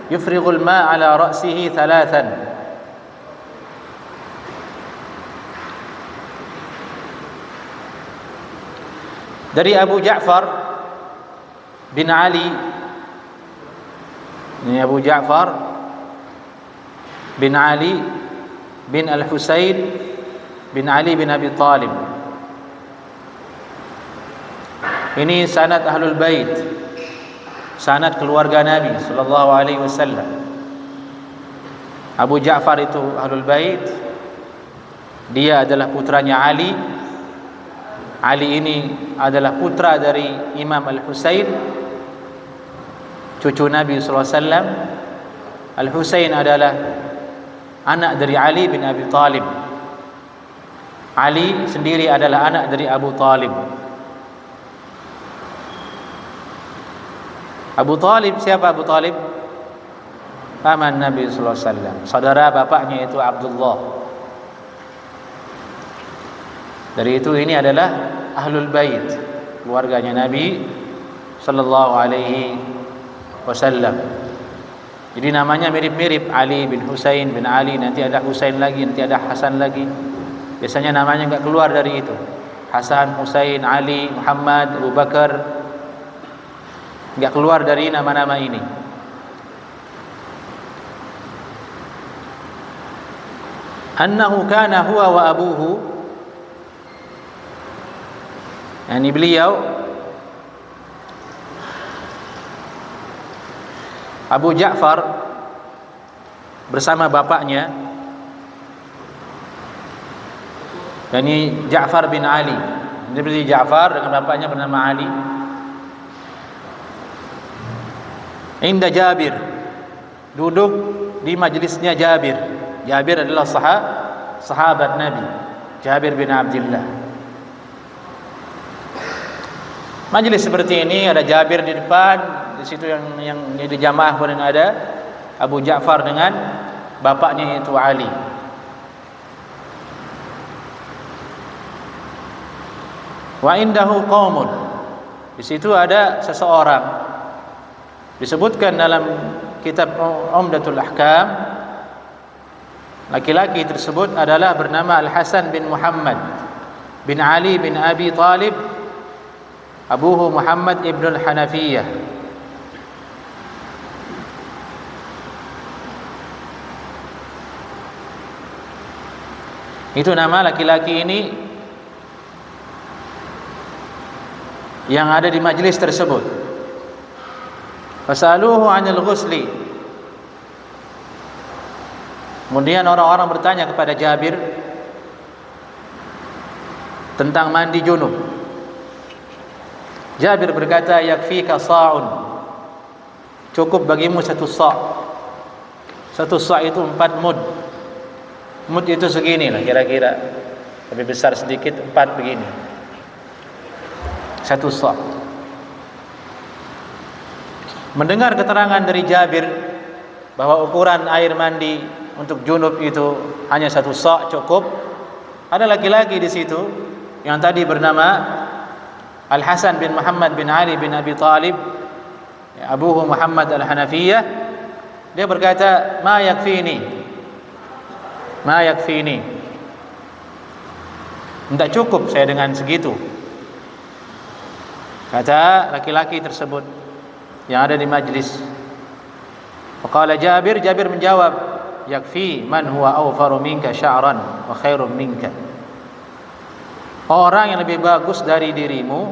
يفرغ الماء على رأسه 3. Dari Abu Ja'far bin Ali, ini Abu Ja'far bin Ali bin Al-Husain bin Ali bin Abi Talib. Ini sanad Ahlul Bait, sanad keluarga Nabi sallallahu alaihi wasallam. Abu Ja'far itu Ahlul Bait. Dia adalah putranya Ali. Ali ini adalah putra dari Imam Al-Husain, cucu Nabi sallallahu alaihi wasallam. Al-Husain adalah anak dari Ali bin Abi Talib. Ali sendiri adalah anak dari Abu Talib. Abu Talib, siapa Abu Talib? Paman Nabi sallallahu alaihi wasallam. Saudara bapaknya itu Abdullah. Dari itu ini adalah Ahlul Bait, keluarganya Nabi sallallahu alaihi wasallam. Jadi namanya mirip-mirip, Ali bin Husain bin Ali, nanti ada Husain lagi, nanti ada Hasan lagi. Biasanya namanya enggak keluar dari itu. Hasan, Husain, Ali, Muhammad, Abu Bakar, enggak keluar dari nama-nama ini. Annahu kana huwa wa abuhu, yani beliau Abu Ja'far bersama bapaknya Dan ini Ja'far bin Ali. Ini berarti Ja'far dengan bapaknya bernama Ali. Inda Jabir, duduk di majlisnya Jabir. Jabir adalah sahabat Nabi, Jabir bin Abdullah. Majlis seperti ini ada Jabir di depan, di situ yang di jamaah pun ada Abu Ja'far dengan bapaknya itu Ali. Wa indahu qaumun. Di situ ada seseorang. Disebutkan dalam kitab Umdatul Ahkam, laki-laki tersebut adalah bernama Al-Hasan bin Muhammad bin Ali bin Abi Talib, abuhu Muhammad ibn al-Hanafiyah. Itu nama laki-laki ini yang ada di majlis tersebut. Fasaluhu 'anil ghusli. Kemudian orang-orang bertanya kepada Jabir tentang mandi junub. Jabir berkata, yakfika sa'un. Cukup bagimu satu sa'. Satu sa' itu 4 mud. Mud itu segini lah kira-kira. Lebih besar sedikit, 4 begini. Satu sa'. Mendengar keterangan dari Jabir bahwa ukuran air mandi untuk junub itu hanya satu sa' cukup, ada laki-laki di situ yang tadi bernama Al-Hasan bin Muhammad bin Ali bin Abi Talib, abuhu Muhammad al-Hanafiyah. Dia berkata, ma yakfini, tidak cukup saya dengan segitu, kata laki-laki tersebut yang ada di majlis. Faqala Jabir menjawab, yakfi man huwa awfaru minka sya'ran wa khairum minka. Orang yang lebih bagus dari dirimu,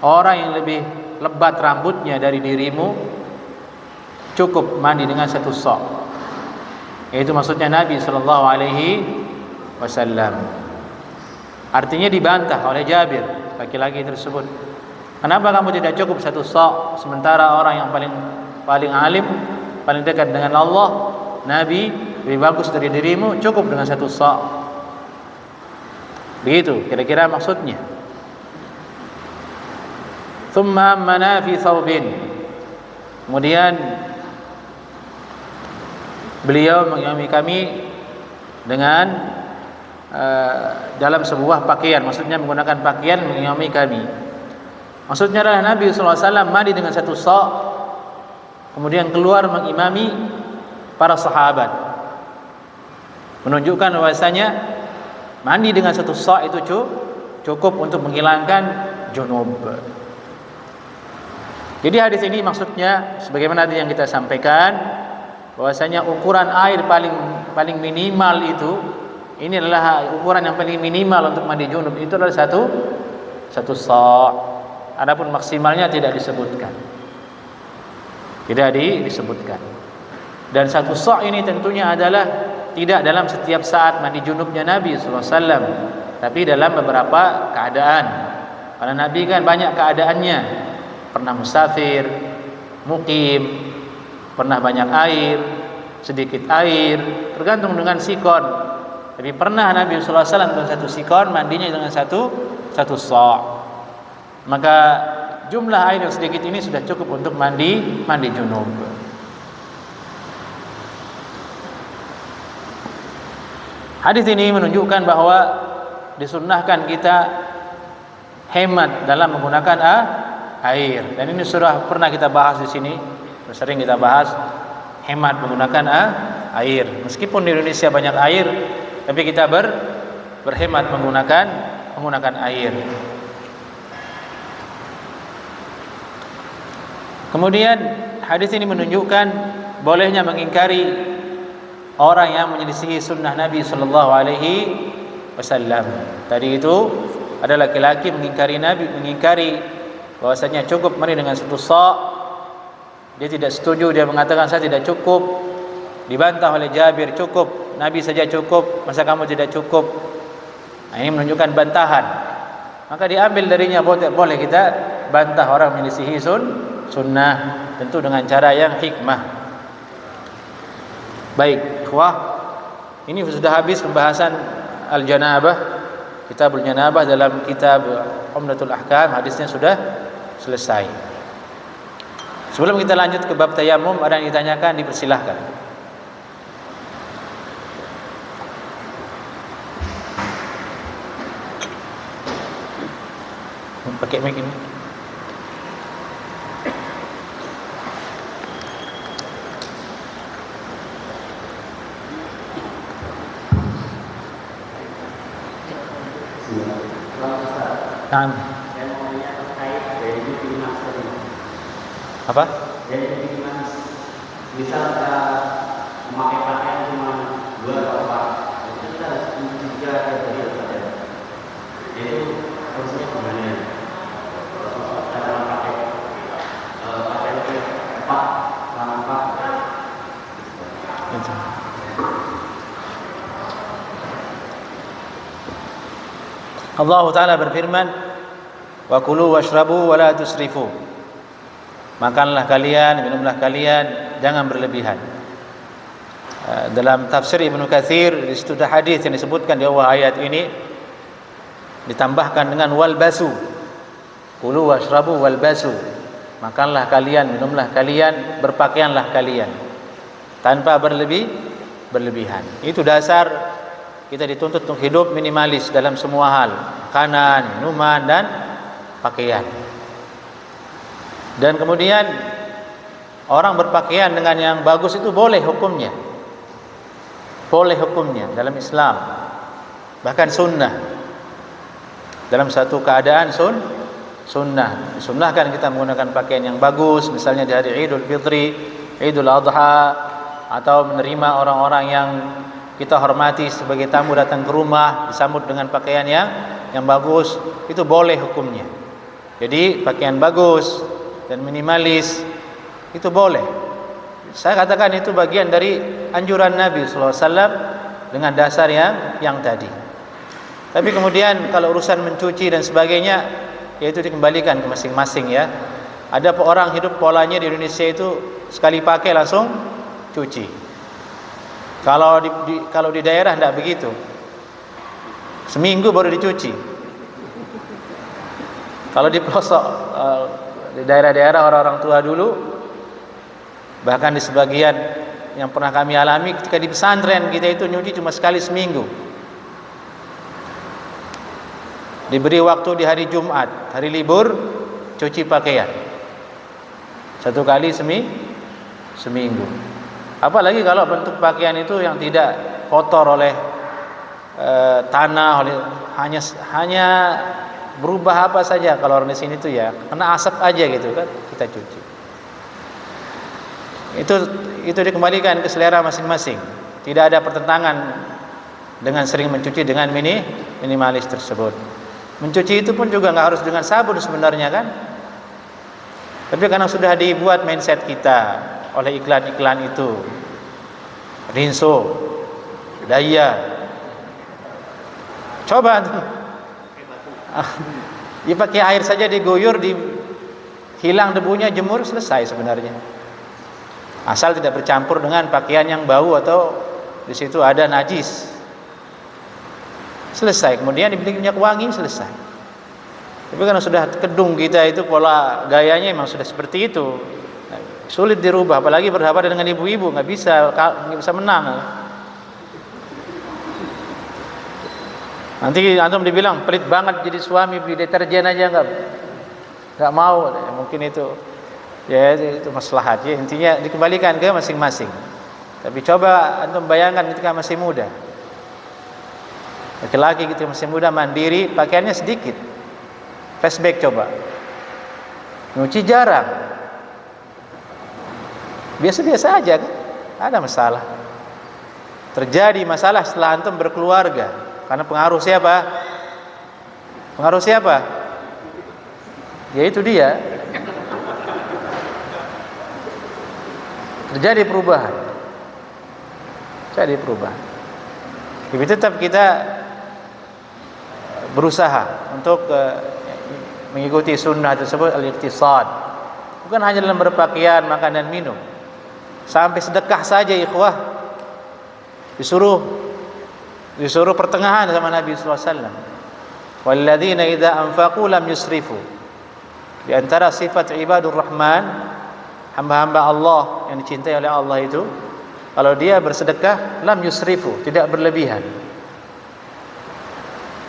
orang yang lebih lebat rambutnya dari dirimu, cukup mandi dengan satu sa'. Itu maksudnya Nabi sallallahu alaihi wasallam. Artinya dibantah oleh Jabir, laki-laki tersebut. Kenapa kamu tidak cukup satu sa', sementara orang yang paling alim, paling dekat dengan Allah, Nabi, lebih bagus dari dirimu, cukup dengan satu sa'. Begitu kira-kira maksudnya. Thumma mana fi thawbin. Kemudian beliau mengimami kami dengan dalam sebuah pakaian, maksudnya menggunakan pakaian mengimami kami. Maksudnya adalah Nabi SAW mandi dengan satu sa', kemudian keluar mengimami para sahabat, menunjukkan bahwasanya mandi dengan satu sa' itu cukup untuk menghilangkan junub. Jadi hadis ini maksudnya sebagaimana tadi yang kita sampaikan, bahwasanya ukuran air paling minimal itu, ini adalah ukuran yang paling minimal untuk mandi junub, itu adalah satu sa'. Adapun maksimalnya tidak disebutkan. Disebutkan. Dan satu sa' ini tentunya adalah tidak dalam setiap saat mandi junubnya Nabi SAW, tapi dalam beberapa keadaan. Karena Nabi kan banyak keadaannya. Pernah musafir, mukim, pernah banyak air, sedikit air, tergantung dengan sikon. Tapi pernah Nabi SAW dengan satu sikon mandinya dengan satu sa'. Maka jumlah air yang sedikit ini sudah cukup untuk mandi junub. Hadis ini menunjukkan bahwa disunnahkan kita hemat dalam menggunakan air. Dan ini sudah pernah kita bahas di sini, sering kita bahas hemat menggunakan air. Meskipun di Indonesia banyak air, tapi kita berhemat menggunakan air. Kemudian hadis ini menunjukkan bolehnya mengingkari orang yang menyelisihi sunnah Nabi sallallahu alaihi wasallam. Tadi itu ada laki-laki mengingkari bahwasanya cukup mandi dengan satu sa'. Dia tidak setuju, dia mengatakan saya tidak cukup. Dibantah oleh Jabir, cukup, Nabi saja cukup, masa kamu tidak cukup? Nah, ini menunjukkan bantahan. Maka diambil darinya boleh kita bantah orang menyelisihi sunnah, tentu dengan cara yang hikmah. Baik, ikhwah, ini sudah habis pembahasan al-janabah, kitabul janabah dalam kitab Umdatul Ahkam, hadisnya sudah selesai. Sebelum kita lanjut ke bab tayamum, ada yang ditanyakan, dipersilahkan. Pakai mic ini. Nah, apa? Bisa memakai pakaian cuma 2 atau 4, itu kita harus menjaga dari saja. Itu harusnya gimana? Cara memakai pakaian itu 4, selama 4. Allah Ta'ala berfirman, wa kulu washrabu wa la tusrifu. Makanlah kalian, minumlah kalian, jangan berlebihan. Dalam tafsir Ibnu Katsir, di situ ada hadis yang disebutkan di awal ayat ini, ditambahkan dengan wal basu. Kulu washrabu wal basu. Makanlah kalian, minumlah kalian, berpakaianlah kalian, tanpa berlebihan. Itu dasar kita dituntut untuk hidup minimalis dalam semua hal, makanan, minuman, dan pakaian. Dan kemudian orang berpakaian dengan yang bagus itu boleh hukumnya dalam Islam, bahkan sunnah. Dalam satu keadaan sunnah, disunnahkan kita menggunakan pakaian yang bagus, misalnya di hari Idul Fitri, Idul Adha, atau menerima orang-orang yang kita hormati sebagai tamu datang ke rumah, disambut dengan pakaian yang bagus, itu boleh hukumnya. Jadi pakaian bagus dan minimalis itu boleh. Saya katakan itu bagian dari anjuran Nabi SAW dengan dasar yang tadi. Tapi kemudian kalau urusan mencuci dan sebagainya, yaitu dikembalikan ke masing-masing ya. Ada orang hidup polanya di Indonesia itu sekali pakai langsung cuci. Kalau di daerah tidak begitu. Seminggu baru dicuci. Kalau di pelosok di daerah-daerah orang-orang tua dulu, bahkan di sebagian yang pernah kami alami ketika di pesantren, kita itu nyuci cuma sekali seminggu. Diberi waktu di hari Jumat, hari libur, cuci pakaian 1 kali seminggu. Apalagi kalau bentuk pakaian itu yang tidak kotor oleh tanah, oleh hanya berubah apa saja. Kalau orang di sini tuh ya kena asap aja gitu kan, kita cuci. Itu dikembalikan ke selera masing-masing. Tidak ada pertentangan dengan sering mencuci dengan minimalis tersebut. Mencuci itu pun juga nggak harus dengan sabun sebenarnya kan. Tapi karena sudah dibuat mindset kita oleh iklan-iklan itu, Rinso, Daya, coba dipakai air saja, diguyur, hilang debunya, jemur, selesai sebenarnya. Asal tidak bercampur dengan pakaian yang bau atau di situ ada najis. Selesai. Kemudian dibeli minyak wangi, selesai. Tapi karena sudah kedung kita itu, pola gayanya memang sudah seperti itu, sulit dirubah. Apalagi berhadapan dengan ibu-ibu, nggak bisa menang. Nanti antum dibilang pelit banget jadi suami, beli deterjen aja nggak mau. Mungkin itu ya itu maslahat ya. Intinya dikembalikan ke masing-masing. Tapi coba antum bayangkan ketika masih muda, laki-laki gitu masih muda, mandiri, pakaiannya sedikit. Flashback coba, nyuci jarang, biasa-biasa aja kan, ada masalah. Terjadi masalah setelah antum berkeluarga. Karena pengaruh siapa? Ya itu dia. Terjadi perubahan. Tapi tetap kita berusaha untuk mengikuti sunnah tersebut, al-iqtisad. Bukan hanya dalam berpakaian, makan dan minum, sampai sedekah saja ikhwah disuruh pertengahan sama Nabi sallallahu alaihi wasallam. Walladzina idza anfaqu lam yusrifu. Di antara sifat ibadur rahman, hamba-hamba Allah yang dicintai oleh Allah itu, kalau dia bersedekah lam yusrifu, tidak berlebihan.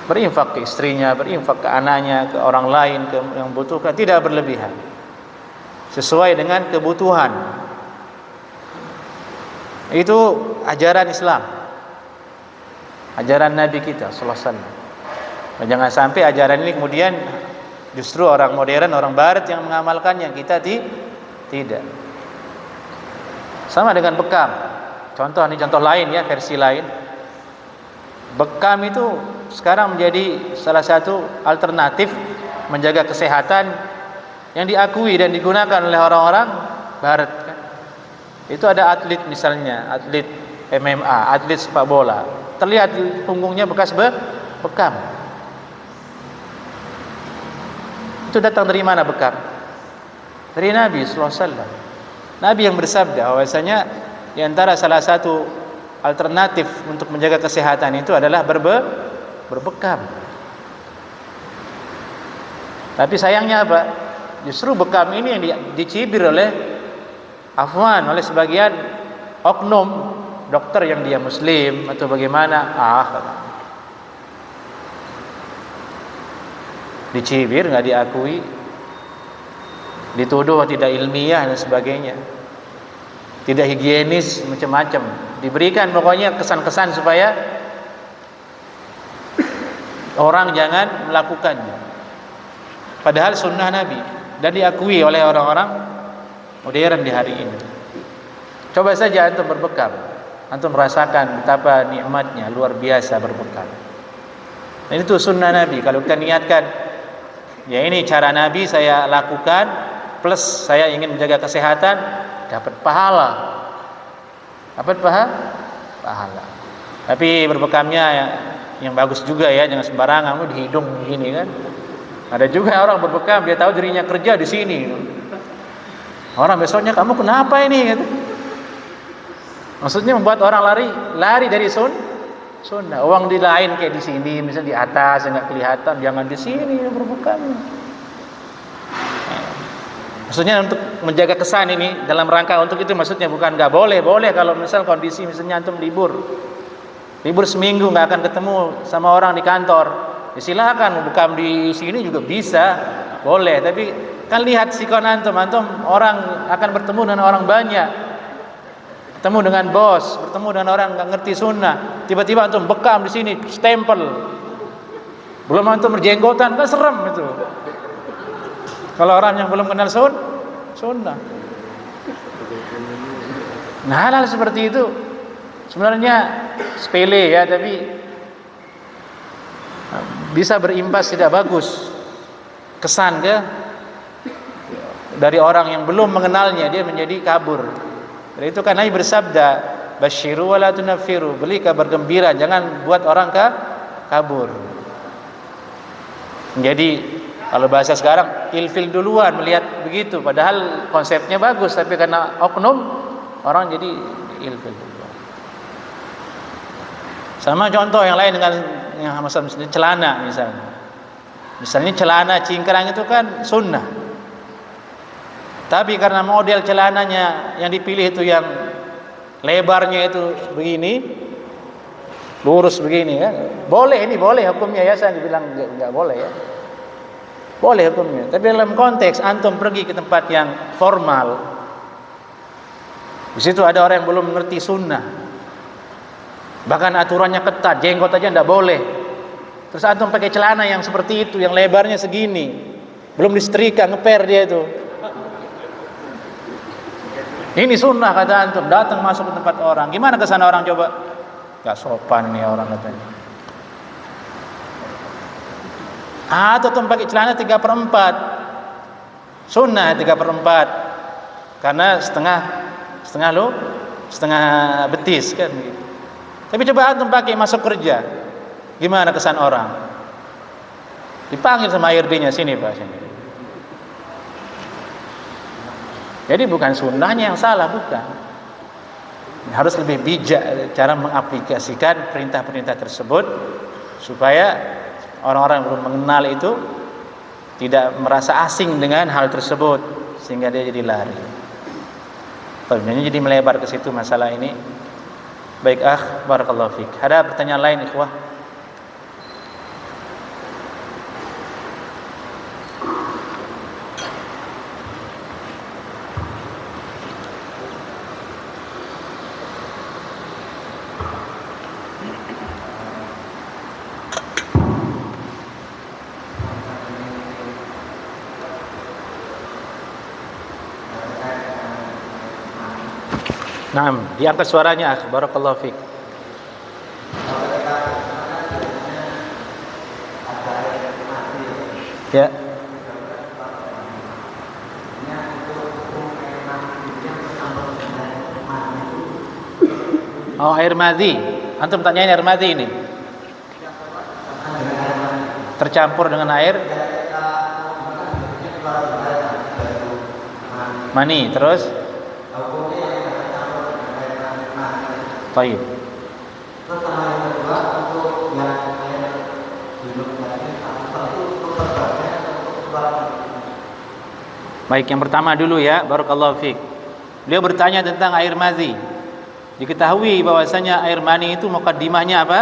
Berinfak ke istrinya, berinfak ke anaknya, ke orang lain, ke yang membutuhkan, tidak berlebihan. Sesuai dengan kebutuhan. Itu ajaran Islam, ajaran Nabi kita sallallahu alaihi wasallam. Jangan sampai ajaran ini kemudian justru orang modern, orang barat yang mengamalkannya, kita tidak. Sama dengan bekam. Contoh lain ya, versi lain. Bekam itu sekarang menjadi salah satu alternatif menjaga kesehatan yang diakui dan digunakan oleh orang-orang barat. Itu ada atlet misalnya, atlet MMA, atlet sepak bola, terlihat di punggungnya bekas bekam. Itu datang dari mana bekam? Dari Nabi sallallahu alaihi wasallam. Nabi yang bersabda bahwasanya di antara salah satu alternatif untuk menjaga kesehatan itu adalah berbekam. Tapi sayangnya apa? Justru bekam ini yang dicibir oleh sebagian oknum dokter yang dia muslim atau bagaimana, dicibir, nggak diakui, dituduh tidak ilmiah dan sebagainya, tidak higienis, macam-macam. Diberikan pokoknya kesan-kesan supaya orang jangan melakukannya. Padahal sunnah Nabi dan diakui oleh orang-orang modern di hari ini. Coba saja antum berbekam, antum merasakan betapa nikmatnya, luar biasa berbekam. Dan itu sunnah Nabi. Kalau kita niatkan, ya ini cara Nabi saya lakukan, plus saya ingin menjaga kesehatan, dapat pahala. Pahala. Tapi berbekamnya yang bagus juga ya, jangan sembarangan di hidung begini kan. Ada juga orang berbekam, dia tahu dirinya kerja di sini. Orang besoknya, kamu kenapa ini? Gitu. Maksudnya membuat orang lari dari sunnah. Uang di lain kayak di sini, misalnya di atas nggak kelihatan, jangan di sini berbekam. Maksudnya untuk menjaga kesan ini dalam rangka untuk itu, maksudnya bukan nggak boleh kalau misal kondisi misalnya antum libur seminggu nggak akan ketemu sama orang di kantor, ya silakan bekam di sini juga bisa, boleh. Tapi kan lihat sikon antum orang akan bertemu dengan orang banyak, bertemu dengan bos, bertemu dengan orang nggak ngerti sunnah, tiba-tiba antum bekam di sini, stempel, belum antum berjenggotan, kan serem itu. Kalau orang yang belum kenal sunnah. Nah, hal-hal seperti itu sebenarnya sepele ya, tapi bisa berimbas tidak bagus kesan dari orang yang belum mengenalnya, dia menjadi kabur. Dari itu kan Nabi bersabda, basyiru wa la tunaffiru, beri kabar gembira, jangan buat orang kabur. Jadi kalau bahasa sekarang, ilfil duluan melihat begitu, padahal konsepnya bagus, tapi karena oknum orang jadi ilfil duluan. Sama contoh yang lain dengan yang misalnya celana misalnya celana cingkrang itu kan sunnah, tapi karena model celananya yang dipilih itu yang lebarnya itu begini, lurus begini ya, boleh hukumnya ya, saya dibilang nggak boleh ya. Boleh hukumnya, tapi dalam konteks antum pergi ke tempat yang formal, di situ ada orang yang belum mengerti sunnah, bahkan aturannya ketat, jenggot aja tidak boleh. Terus antum pakai celana yang seperti itu, yang lebarnya segini, belum disetrika, ngeper dia itu. Ini sunnah kata antum, datang masuk ke tempat orang, gimana kesana orang coba? Gak sopan nih orang katanya. Atau pakai celana 3/4, sunnah 3/4, karena setengah betis kan gitu. Tapi coba antum pakai masuk kerja, gimana kesan orang? Dipanggil sama HRD-nya, sini Pak, sini. Jadi bukan sunnahnya yang salah, bukan. Harus lebih bijak cara mengaplikasikan perintah-perintah tersebut supaya orang-orang yang belum mengenal itu tidak merasa asing dengan hal tersebut sehingga dia jadi lari. Jadi melebar ke situ masalah ini. Baik, barakallahu fiik. Ada pertanyaan lain, ikhwah? Naam, diangkat suaranya, barakallahu fiik. Ya. Oh, air madhi. Antum tanyain air madhi ini. Tercampur dengan air mani, terus baik. Baik, yang pertama dulu ya, barakallahu fiik. Beliau bertanya tentang air madhi. Diketahui bahwasanya air mani itu mukaddimahnya apa?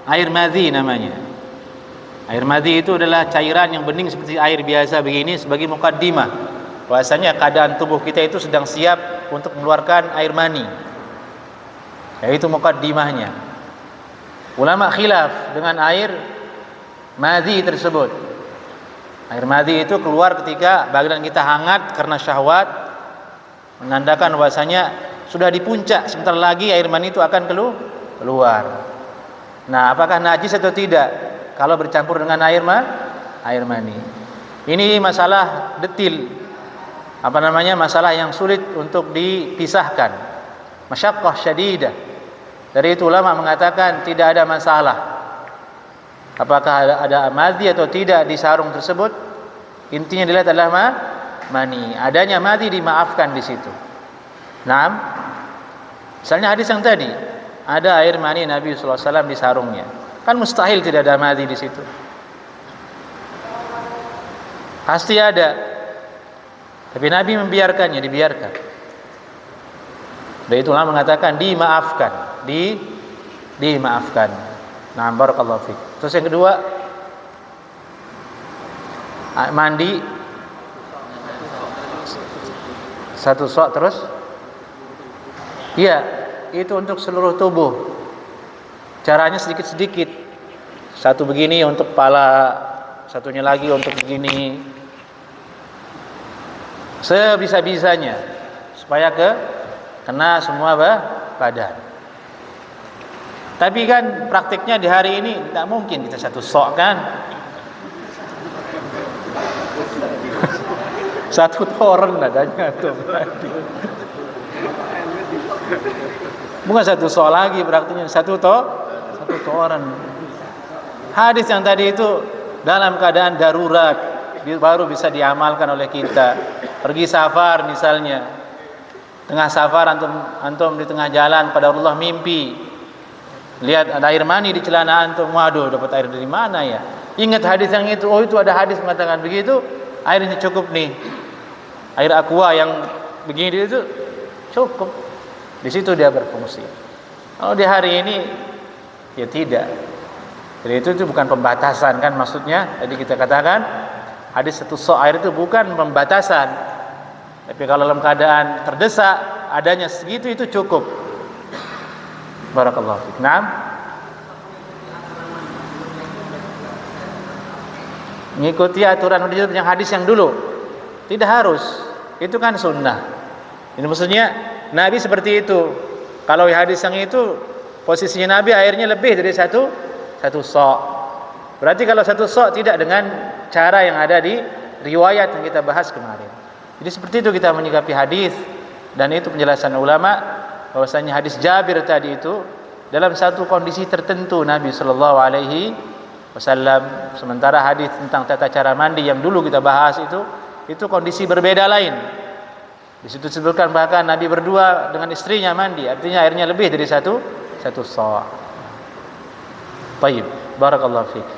Air madhi namanya. Air madhi itu adalah cairan yang bening seperti air biasa begini sebagai mukaddimah. Bahwasanya keadaan tubuh kita itu sedang siap untuk mengeluarkan air mani. Yaitu mukaddimahnya. Ulama khilaf dengan air madhi tersebut. Air madhi itu keluar ketika badan kita hangat karena syahwat, menandakan bahwasanya sudah di puncak, sebentar lagi air mani itu akan keluar. Nah, apakah najis atau tidak kalau bercampur dengan air mani? Ini masalah detil. Masalah yang sulit untuk dipisahkan. Masyaqqah syadidah. Dari itu ulama mengatakan tidak ada masalah apakah ada madhi atau tidak di sarung tersebut. Intinya dilihat adalah mani. Adanya madhi dimaafkan di situ. Nah, misalnya hadis yang tadi, ada air mani Nabi sallallahu alaihi wasallam di sarungnya. Kan mustahil tidak ada madhi di situ. Pasti ada. Tapi Nabi membiarkannya, dibiarkan. Dari itulah mengatakan dimaafkan, dimaafkan. Nah, barakallahu fiik. Terus yang kedua, mandi satu sok terus. Iya, itu untuk seluruh tubuh. Caranya sedikit-sedikit. Satu begini untuk kepala, satunya lagi untuk begini. Sebisa-bisanya supaya kena semua badan. Tapi kan praktiknya di hari ini tidak mungkin kita satu sok kan. Satu toren adanya tuh. Bukan satu sok lagi praktiknya, satu toren. Hadis yang tadi itu dalam keadaan darurat baru bisa diamalkan oleh kita. Pergi safar misalnya, tengah safar antum di tengah jalan pada Allah mimpi lihat ada air mani di celana antum. Waduh, dapat air dari mana ya? Ingat hadis yang itu. Oh, itu ada hadis mengatakan begitu. Airnya cukup nih. Air aqua yang begini itu cukup. Di situ dia berfungsi. Kalau di hari ini ya tidak. Jadi itu bukan pembatasan kan maksudnya. Jadi kita katakan hadis satu sok air itu bukan pembatasan. Tapi kalau dalam keadaan terdesak adanya segitu itu cukup. Barakallahu fiik. Naam. Mengikuti aturan yang hadis yang dulu. Tidak harus. Itu kan sunnah. Ini maksudnya Nabi seperti itu. Kalau hadis yang itu posisinya Nabi airnya lebih dari satu sok. Berarti kalau satu sok tidak dengan cara yang ada di riwayat yang kita bahas kemarin. Jadi seperti itu kita menyikapi hadis, dan itu penjelasan ulama bahwasanya hadis Jabir tadi itu dalam satu kondisi tertentu Nabi sallallahu alaihi wasallam. Sementara hadis tentang tata cara mandi yang dulu kita bahas itu kondisi berbeda lain. Di situ disebutkan bahkan Nabi berdua dengan istrinya mandi, artinya airnya lebih dari satu sa'. Baik, barakallahu fiik.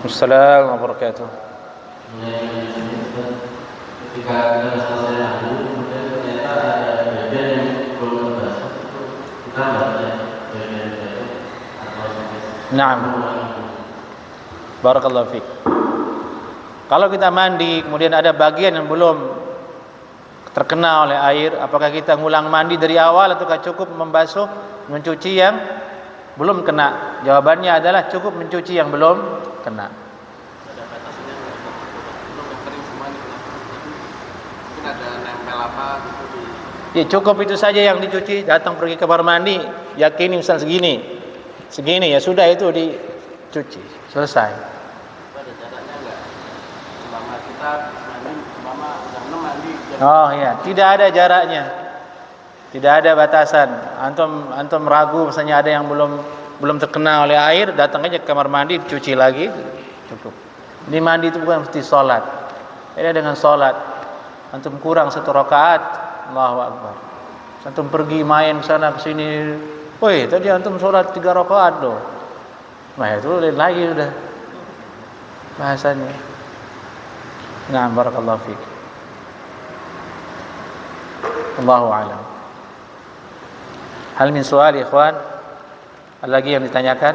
Assalamualaikum warahmatullahi wabarakatuh. Ketika kita selesai lalu, kemudian ternyata ada bagian yang belum terbasuh, kita baca bagian itu atau Naam. Barakallahu fiik. Kalau kita mandi kemudian ada bagian yang belum terkena oleh air, apakah kita ngulang mandi dari awal ataukah cukup membasuh, mencuci yang belum kena? Jawabannya adalah cukup mencuci yang belum kena. Ada batasnya, belum kering semua nih, mungkin ada nempel apa gitu di. Ya cukup itu saja yang dicuci. Datang pergi ke kamar mandi, yakini misal segini ya sudah, itu dicuci, selesai. Itu ada jaraknya nggak? Selama kita mandi, selama jam 6 mandi. Oh ya, tidak ada jaraknya, tidak ada batasan. Antum ragu misalnya ada yang belum terkena oleh air, datang aja ke kamar mandi, cuci lagi, cukup. Ini mandi itu bukan mesti sholat. Beda dengan sholat. Antum kurang 1 rakaat, Allahu Akbar. Antum pergi main sana ke sini, woi tadi antum sholat 3 rakaat doh. Nah itu lain lagi sudah bahasanya. Nah, barakallahu fiik. Allahu a'lam. Hal min su'al ikhwan? Ada lagi yang ditanyakan?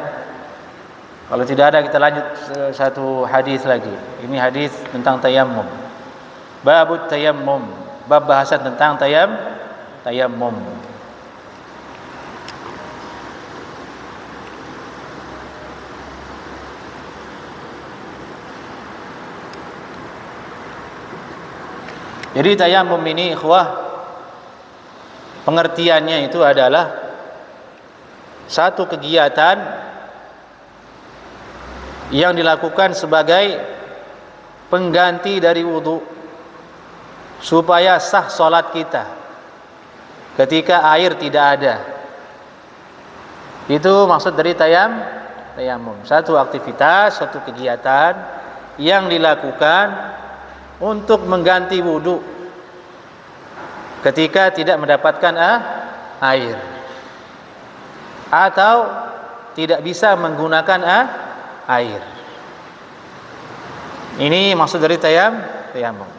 Kalau tidak ada kita lanjut satu hadis lagi. Ini hadis tentang tayammum. Babut tayammum. Bab bahasan tentang tayammum. Jadi tayammum ini ikhwah, pengertiannya itu adalah satu kegiatan yang dilakukan sebagai pengganti dari wudu supaya sah salat kita ketika air tidak ada. Itu maksud dari tayammum. Satu aktivitas, satu kegiatan yang dilakukan untuk mengganti wudu ketika tidak mendapatkan air atau tidak bisa menggunakan air. Ini maksud dari tayammum.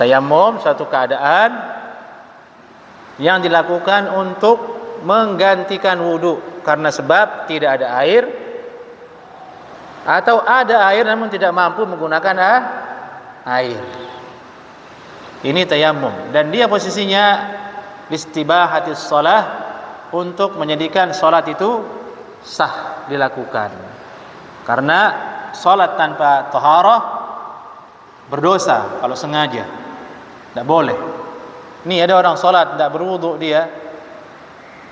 Tayammum suatu keadaan yang dilakukan untuk menggantikan wudu karena sebab tidak ada air, atau ada air namun tidak mampu menggunakan air. Ini tayammum, dan dia posisinya istibahatis shalah, untuk menjadikan salat itu sah dilakukan. Karena salat tanpa taharah berdosa kalau sengaja. Tidak boleh. Ini ada orang salat tidak berwudu, dia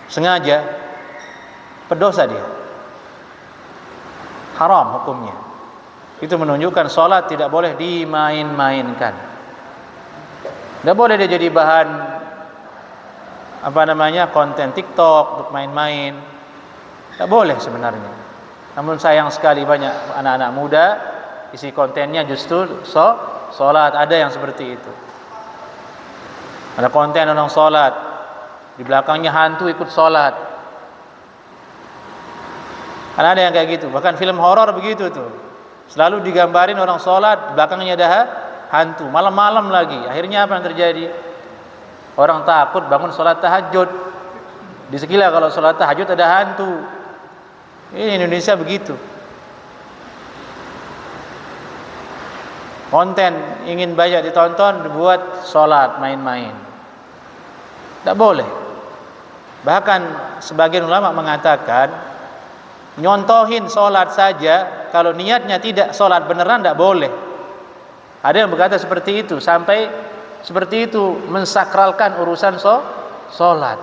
sengaja, berdosa dia. Haram hukumnya. Itu menunjukkan salat tidak boleh dimain-mainkan. Tidak boleh dia jadi bahan konten TikTok untuk main-main. Tidak boleh sebenarnya. Namun sayang sekali banyak anak-anak muda isi kontennya justru salat. Ada yang seperti itu. Ada konten orang salat, di belakangnya hantu ikut salat. Kan ada yang kayak gitu. Bahkan film horor begitu tuh. Selalu digambarin orang sholat, belakangnya ada hantu. Malam-malam lagi. Akhirnya apa yang terjadi? Orang takut bangun sholat tahajud. Di sekilas kalau sholat tahajud ada hantu. Ini Indonesia begitu. Konten ingin banyak ditonton, dibuat sholat, main-main. Tidak boleh. Bahkan sebagian ulama mengatakan, nyontohin sholat saja, kalau niatnya tidak sholat beneran tidak boleh. Ada yang berkata seperti itu, sampai seperti itu mensakralkan urusan sholat.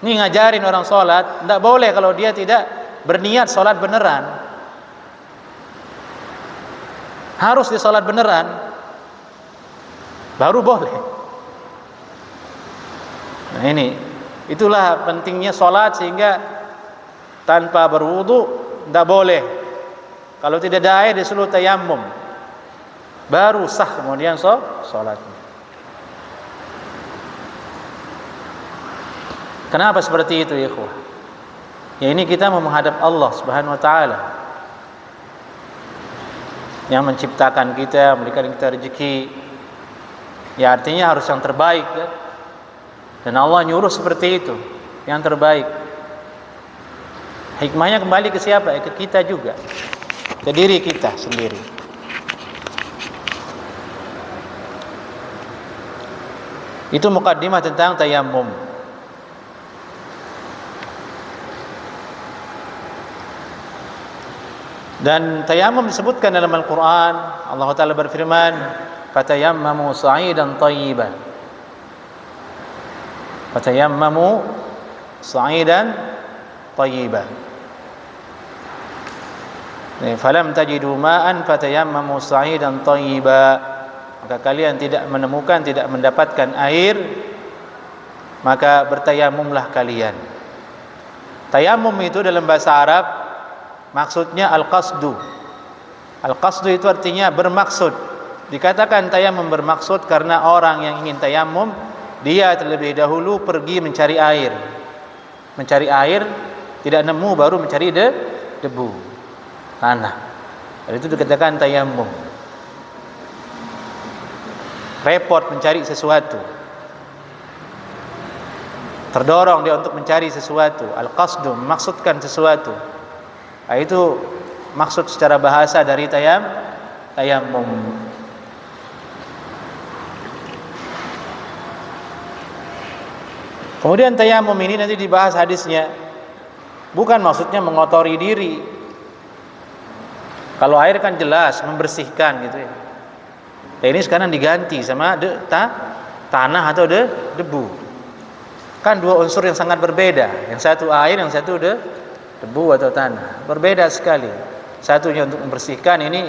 Ini ngajarin orang sholat, tidak boleh kalau dia tidak berniat sholat beneran. Harus di sholat beneran, baru boleh. Nah ini, itulah pentingnya sholat, sehingga tanpa berwudu tidak boleh. Kalau tidak ada air disuruh tayammum, baru sah kemudian sholatnya. Kenapa seperti itu ya ikhwah? Ya ini kita mau menghadap Allah Subhanahu wa taala yang menciptakan kita, memberikan kita rezeki. Ya artinya harus yang terbaik ya. Dan Allah nyuruh seperti itu, yang terbaik. Hikmahnya kembali ke siapa? Ke kita juga, ke diri kita sendiri. Itu mukaddimah tentang tayammum. Dan tayammum disebutkan dalam Al-Quran. Allah Ta'ala berfirman, fatayammamu sa'idan tayyiban, fatayammamu sa'idan tayyiban, falam tajidu ma'an fatayammamu sa'idan tayyiba. Maka kalian tidak menemukan, tidak mendapatkan air, maka bertayamumlah kalian. Tayammum itu dalam bahasa Arab maksudnya al-qasdu. Al-qasdu itu artinya bermaksud. Dikatakan tayammum bermaksud karena orang yang ingin tayammum, dia terlebih dahulu pergi mencari air. Mencari air, tidak nemu, baru mencari debu, tanah. Dan itu dikatakan tayammum. Repot mencari sesuatu, terdorong dia untuk mencari sesuatu. Al-qasdu memaksudkan sesuatu. Nah, itu maksud secara bahasa dari tayammum. Kemudian tayammum ini nanti dibahas hadisnya. Bukan maksudnya mengotori diri. Kalau air kan jelas membersihkan gitu ya. Nah, ini sekarang diganti sama tanah atau debu. Kan dua unsur yang sangat berbeda. Yang satu air, yang satu debu atau tanah. Berbeda sekali. Satunya untuk membersihkan, ini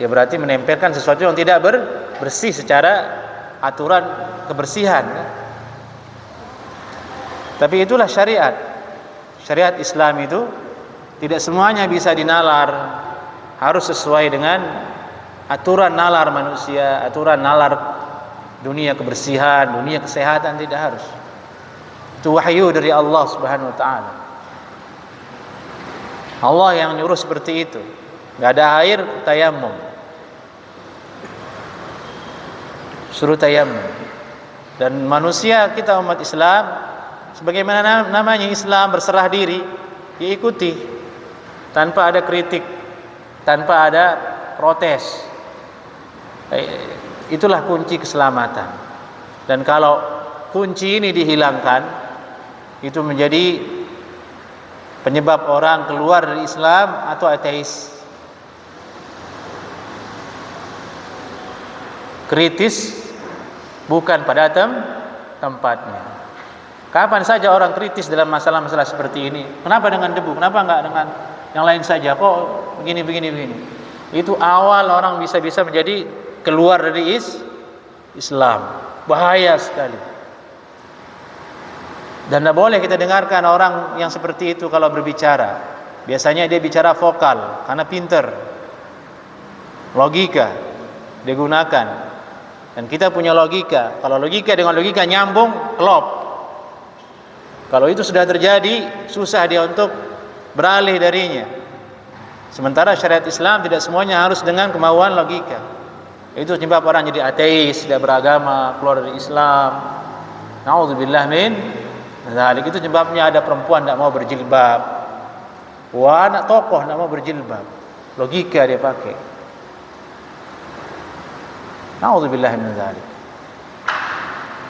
ya berarti menempelkan sesuatu yang tidak bersih secara aturan kebersihan. Tapi itulah syariat. Syariat Islam itu tidak semuanya bisa dinalar. Harus sesuai dengan aturan nalar manusia, aturan nalar dunia kebersihan, dunia kesehatan, tidak harus. Itu wahyu dari Allah Subhanahu wa taala. Allah yang nyuruh seperti itu. Enggak ada air, tayammum. Suruh tayammum. Dan manusia kita umat Islam, sebagaimana namanya Islam, berserah diri, diikuti tanpa ada kritik, tanpa ada protes. Itulah kunci keselamatan. Dan kalau kunci ini dihilangkan, itu menjadi penyebab orang keluar dari Islam atau ateis. Kritis bukan pada tempatnya. Kapan saja orang kritis dalam masalah-masalah seperti ini? Kenapa dengan debu? Kenapa enggak dengan yang lain saja? Kok begini. Itu awal orang bisa-bisa menjadi keluar dari Islam. Bahaya sekali. Dan tidak boleh kita dengarkan orang yang seperti itu kalau berbicara. Biasanya dia bicara vokal karena pinter, logika dia gunakan. Dan kita punya logika. Kalau logika dengan logika nyambung, klop. Kalau itu sudah terjadi, susah dia untuk beralih darinya. Sementara syariat Islam tidak semuanya harus dengan kemauan logika. Itu sebab orang jadi ateis, tidak beragama, keluar dari Islam. Na'udzubillah min dzalik. Itu sebabnya ada perempuan tidak mau berjilbab. Wah, anak tokoh tidak mau berjilbab. Logika dia pakai. Na'udzubillah min dzalik.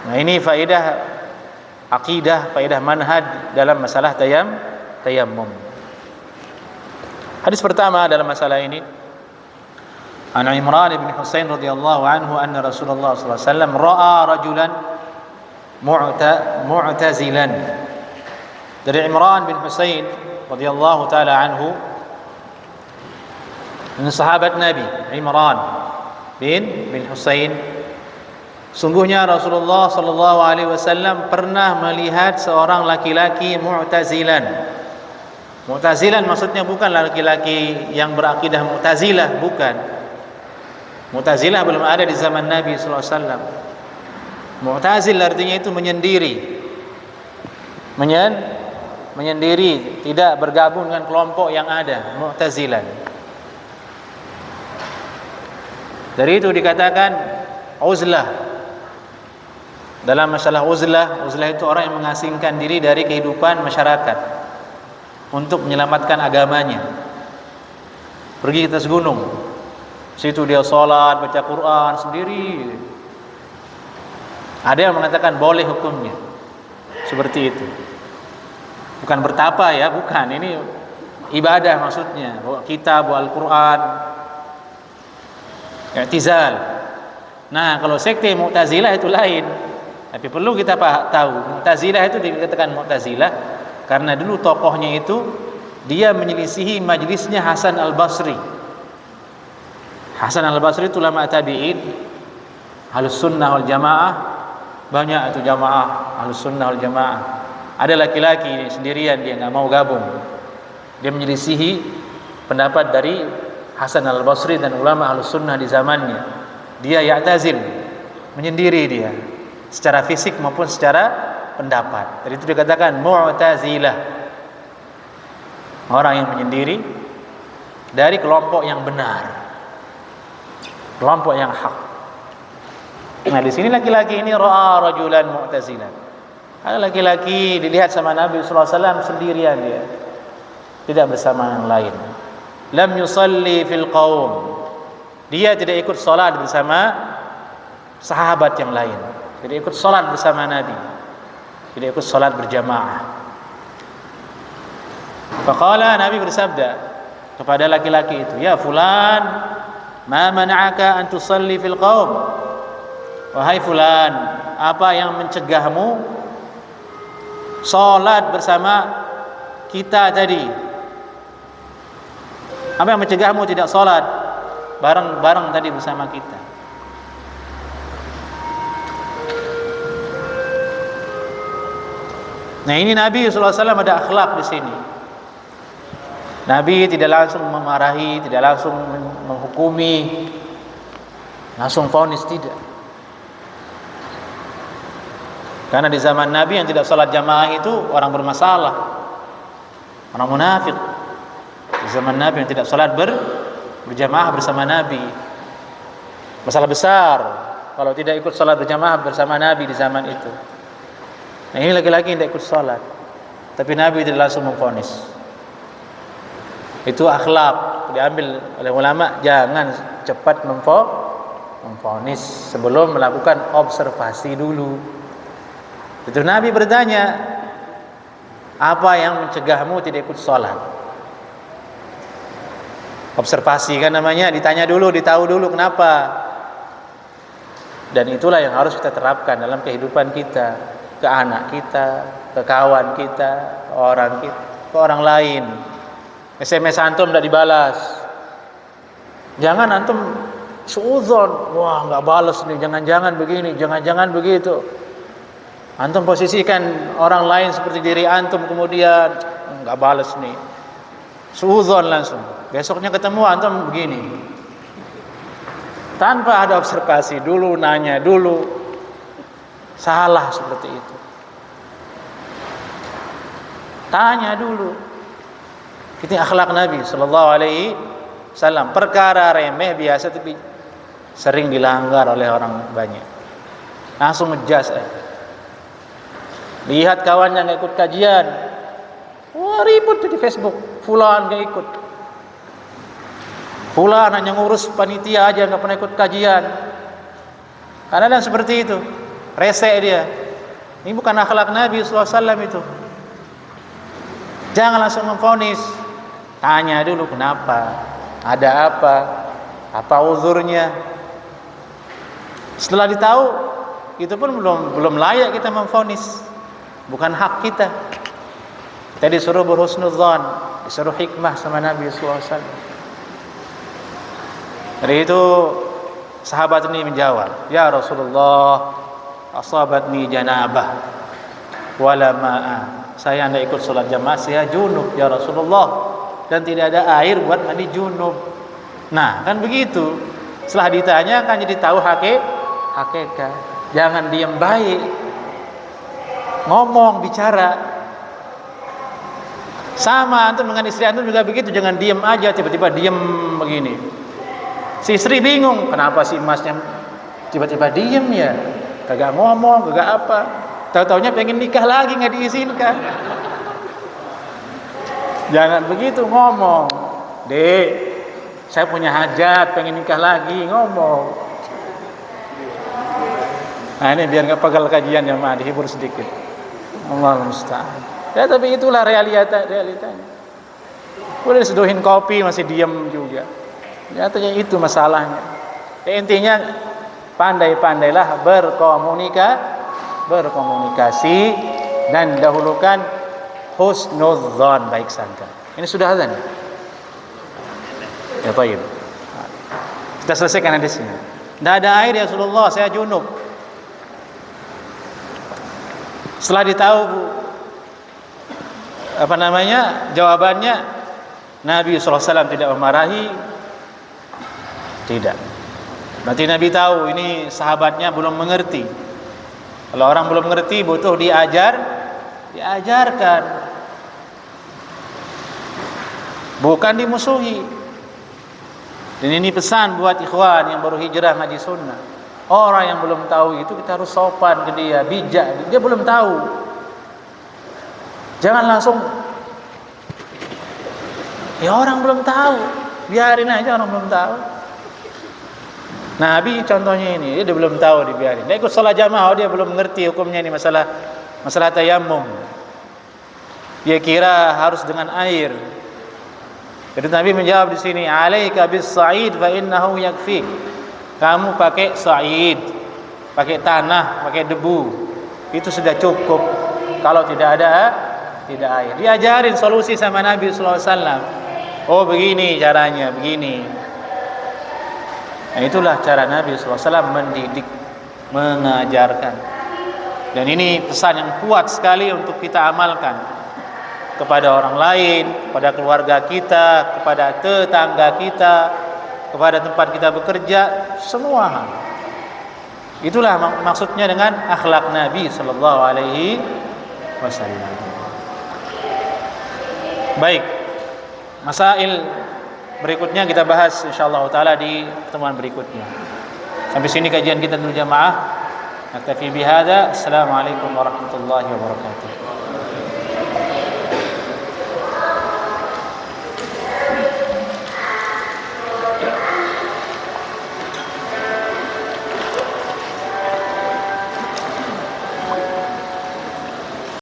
Nah, ini faedah akidah, faedah manhaj dalam masalah tayammum. Hadis pertama dalam masalah ini, An Imran bin Husain radhiyallahu anhu anna Rasulullah sallallahu alaihi wasallam ra'a rajulan mu'tazilan dari Imran bin Husain radhiyallahu taala anhu, sahabat Nabi Imran bin Husain, sungguhnya Rasulullah sallallahu alaihi wasallam pernah melihat seorang laki-laki mu'tazilan. Mu'tazilan maksudnya bukan laki-laki yang berakidah Mu'tazilah, bukan. Mu'tazilah belum ada di zaman Nabi sallallahu alaihi wasallam. Mu'tazil artinya itu menyendiri. Menyendiri, tidak bergabung dengan kelompok yang ada, Mu'tazilan. Dari itu dikatakan uzlah. Dalam masalah uzlah itu orang yang mengasingkan diri dari kehidupan masyarakat untuk menyelamatkan agamanya. Pergi ke atas gunung, situ dia sholat, baca Quran sendiri. Ada yang mengatakan boleh hukumnya seperti itu. Bukan bertapa ya, bukan. Ini ibadah maksudnya. Bawa kitab, bawa Al-Quran, i'tizal. Nah, kalau sekte Mu'tazilah itu lain. Tapi perlu kita tahu, Mu'tazilah itu dikatakan Mu'tazilah karena dulu tokohnya itu dia menyelisihi majlisnya Hasan Al-Basri. Hasan Al-Basri itu ulama tabi'in, Ahlus Sunnah wal Jamaah. Banyak itu jamaah Ahlus Sunnah wal Jamaah. Ada laki-laki sendirian, dia enggak mau gabung. Dia menyelisihi pendapat dari Hasan Al-Basri dan ulama Ahlus Sunnah di zamannya. Dia ya'tazil, menyendiri dia secara fisik maupun secara pendapat. Dari itu dikatakan Mu'tazilah, orang yang menyendiri dari kelompok yang benar, kelompok yang hak. Nah, di sini laki-laki ini ra'a rajulan mu'tazilan. Ada laki-laki dilihat sama Nabi sallallahu alaihi wasallam sendirian, dia tidak bersama yang lain. Lam yusalli fil qaum, dia tidak ikut salat bersama sahabat yang lain, tidak ikut salat bersama Nabi, tidak ikut salat berjamaah. Faqala, Nabi bersabda kepada laki-laki itu, ya fulan, ma mana'aka an tusalli fil qaum. Wahai fulan, apa yang mencegahmu salat bersama kita tadi? Apa yang mencegahmu tidak salat bareng-bareng tadi bersama kita? Nah, ini Nabi sallallahu alaihi wasallam ada akhlak di sini. Nabi tidak langsung memarahi, tidak langsung menghukumi, langsung vonis, tidak. Karena di zaman Nabi yang tidak salat jamaah itu orang bermasalah, orang munafik. Di zaman Nabi yang tidak salat berjamaah bersama Nabi, masalah besar kalau tidak ikut salat berjamaah bersama Nabi di zaman itu. Nah, ini laki-laki yang tidak ikut salat, tapi Nabi tidak langsung memvonis. Itu akhlak diambil oleh ulama, jangan cepat memvonis sebelum melakukan observasi dulu. Itu Nabi bertanya, apa yang mencegahmu tidak ikut sholat? Observasi kan namanya, ditanya dulu, ditahu dulu kenapa. Dan itulah yang harus kita terapkan dalam kehidupan kita, ke anak kita, ke kawan kita, ke orang lain. SMS antum tidak dibalas, jangan antum suudzon, wah nggak balas nih, jangan-jangan begini, jangan-jangan begitu. Antum posisikan orang lain seperti diri antum, kemudian nggak balas nih, suudzon langsung. Besoknya ketemu antum begini, tanpa ada observasi dulu, nanya dulu, salah seperti itu. Tanya dulu. Itu akhlak Nabi sallallahu alaihi wasallam. Perkara remeh biasa tapi sering dilanggar oleh orang banyak, langsung ngejas. Lihat kawannya nggak ikut kajian, wah ribut di Facebook, fulan nggak ikut, fulan hanya ngurus panitia aja nggak pernah ikut kajian. Karena dan seperti itu, rese dia. Ini bukan akhlak Nabi sallallahu alaihi wasallam itu. Jangan langsung memvonis, tanya dulu kenapa, ada apa uzurnya. Setelah ditahu, itu pun belum layak kita memvonis. Bukan hak kita. Kita disuruh berhusnudzon, disuruh hikmah sama Nabi SAW. Dari itu sahabat ini menjawab, "Ya Rasulullah, asabatni janabah wala ma'a." Saya hendak ikut sholat jamaah, saya junub ya Rasulullah, dan tidak ada air buat mandi junub. Nah, kan begitu. Setelah ditanya kan jadi tahu hakikat. Jangan diam baik. Ngomong, bicara. Sama antum dengan istri antum juga begitu, jangan diam aja tiba-tiba diam begini. Si istri bingung, kenapa si emasnya tiba-tiba diam ya? Kagak ngomong, kagak apa. Tahu-taunya pengen nikah lagi nggak diizinkan. Jangan begitu ngomong. Dek, saya punya hajat, pengen nikah lagi, ngomong. Nah ini biar nggak pegal kajian ya, dihibur sedikit. Allah musta'an. Ya tapi itulah realitanya. Udah diseduhin kopi masih diam juga. Nyatanya itu masalahnya. Ya, intinya pandai-pandailah berkomunikasi dan dahulukan husnudzon, baik sangka. Ini sudah azan ya? Ya baik. Kita selesaikan hadisnya. Tidak ada air ya Rasulullah, saya junub. Setelah ditahu jawabannya, Nabi SAW tidak memarahi. Tidak. Berarti Nabi tahu ini sahabatnya belum mengerti. Kalau orang belum mengerti butuh diajarkan, bukan dimusuhi. Dan ini pesan buat ikhwan yang baru hijrah ngaji sunnah. Orang yang belum tahu itu kita harus sopan ke dia, bijak. Dia belum tahu. Jangan langsung, ya orang belum tahu, biarin aja orang belum tahu. Nabi contohnya ini, dia belum tahu, dibiarin. Dia ikut sholat jamaah, dia belum mengerti hukumnya ini masalah tayammum. Dia kira harus dengan air. Jadi Nabi menjawab di sini, "Alaika bis-sa'id fa innahu yakfik." Kamu pakai sa'id, pakai tanah, pakai debu. Itu sudah cukup. Kalau tidak ada air. Diajarin solusi sama Nabi sallallahu alaihi wasallam. Oh, begini caranya, begini. Nah, itulah cara Nabi SAW mendidik, mengajarkan. Dan ini pesan yang kuat sekali untuk kita amalkan kepada orang lain, kepada keluarga kita, kepada tetangga kita, kepada tempat kita bekerja, semua hal. Itulah maksudnya dengan akhlak Nabi sallallahu alaihi wasallam. Baik. Masail berikutnya kita bahas insyaallah taala di pertemuan berikutnya. Sampai sini kajian kita untuk jamaah. Naktafi bihadza. Assalamualaikum warahmatullahi wabarakatuh.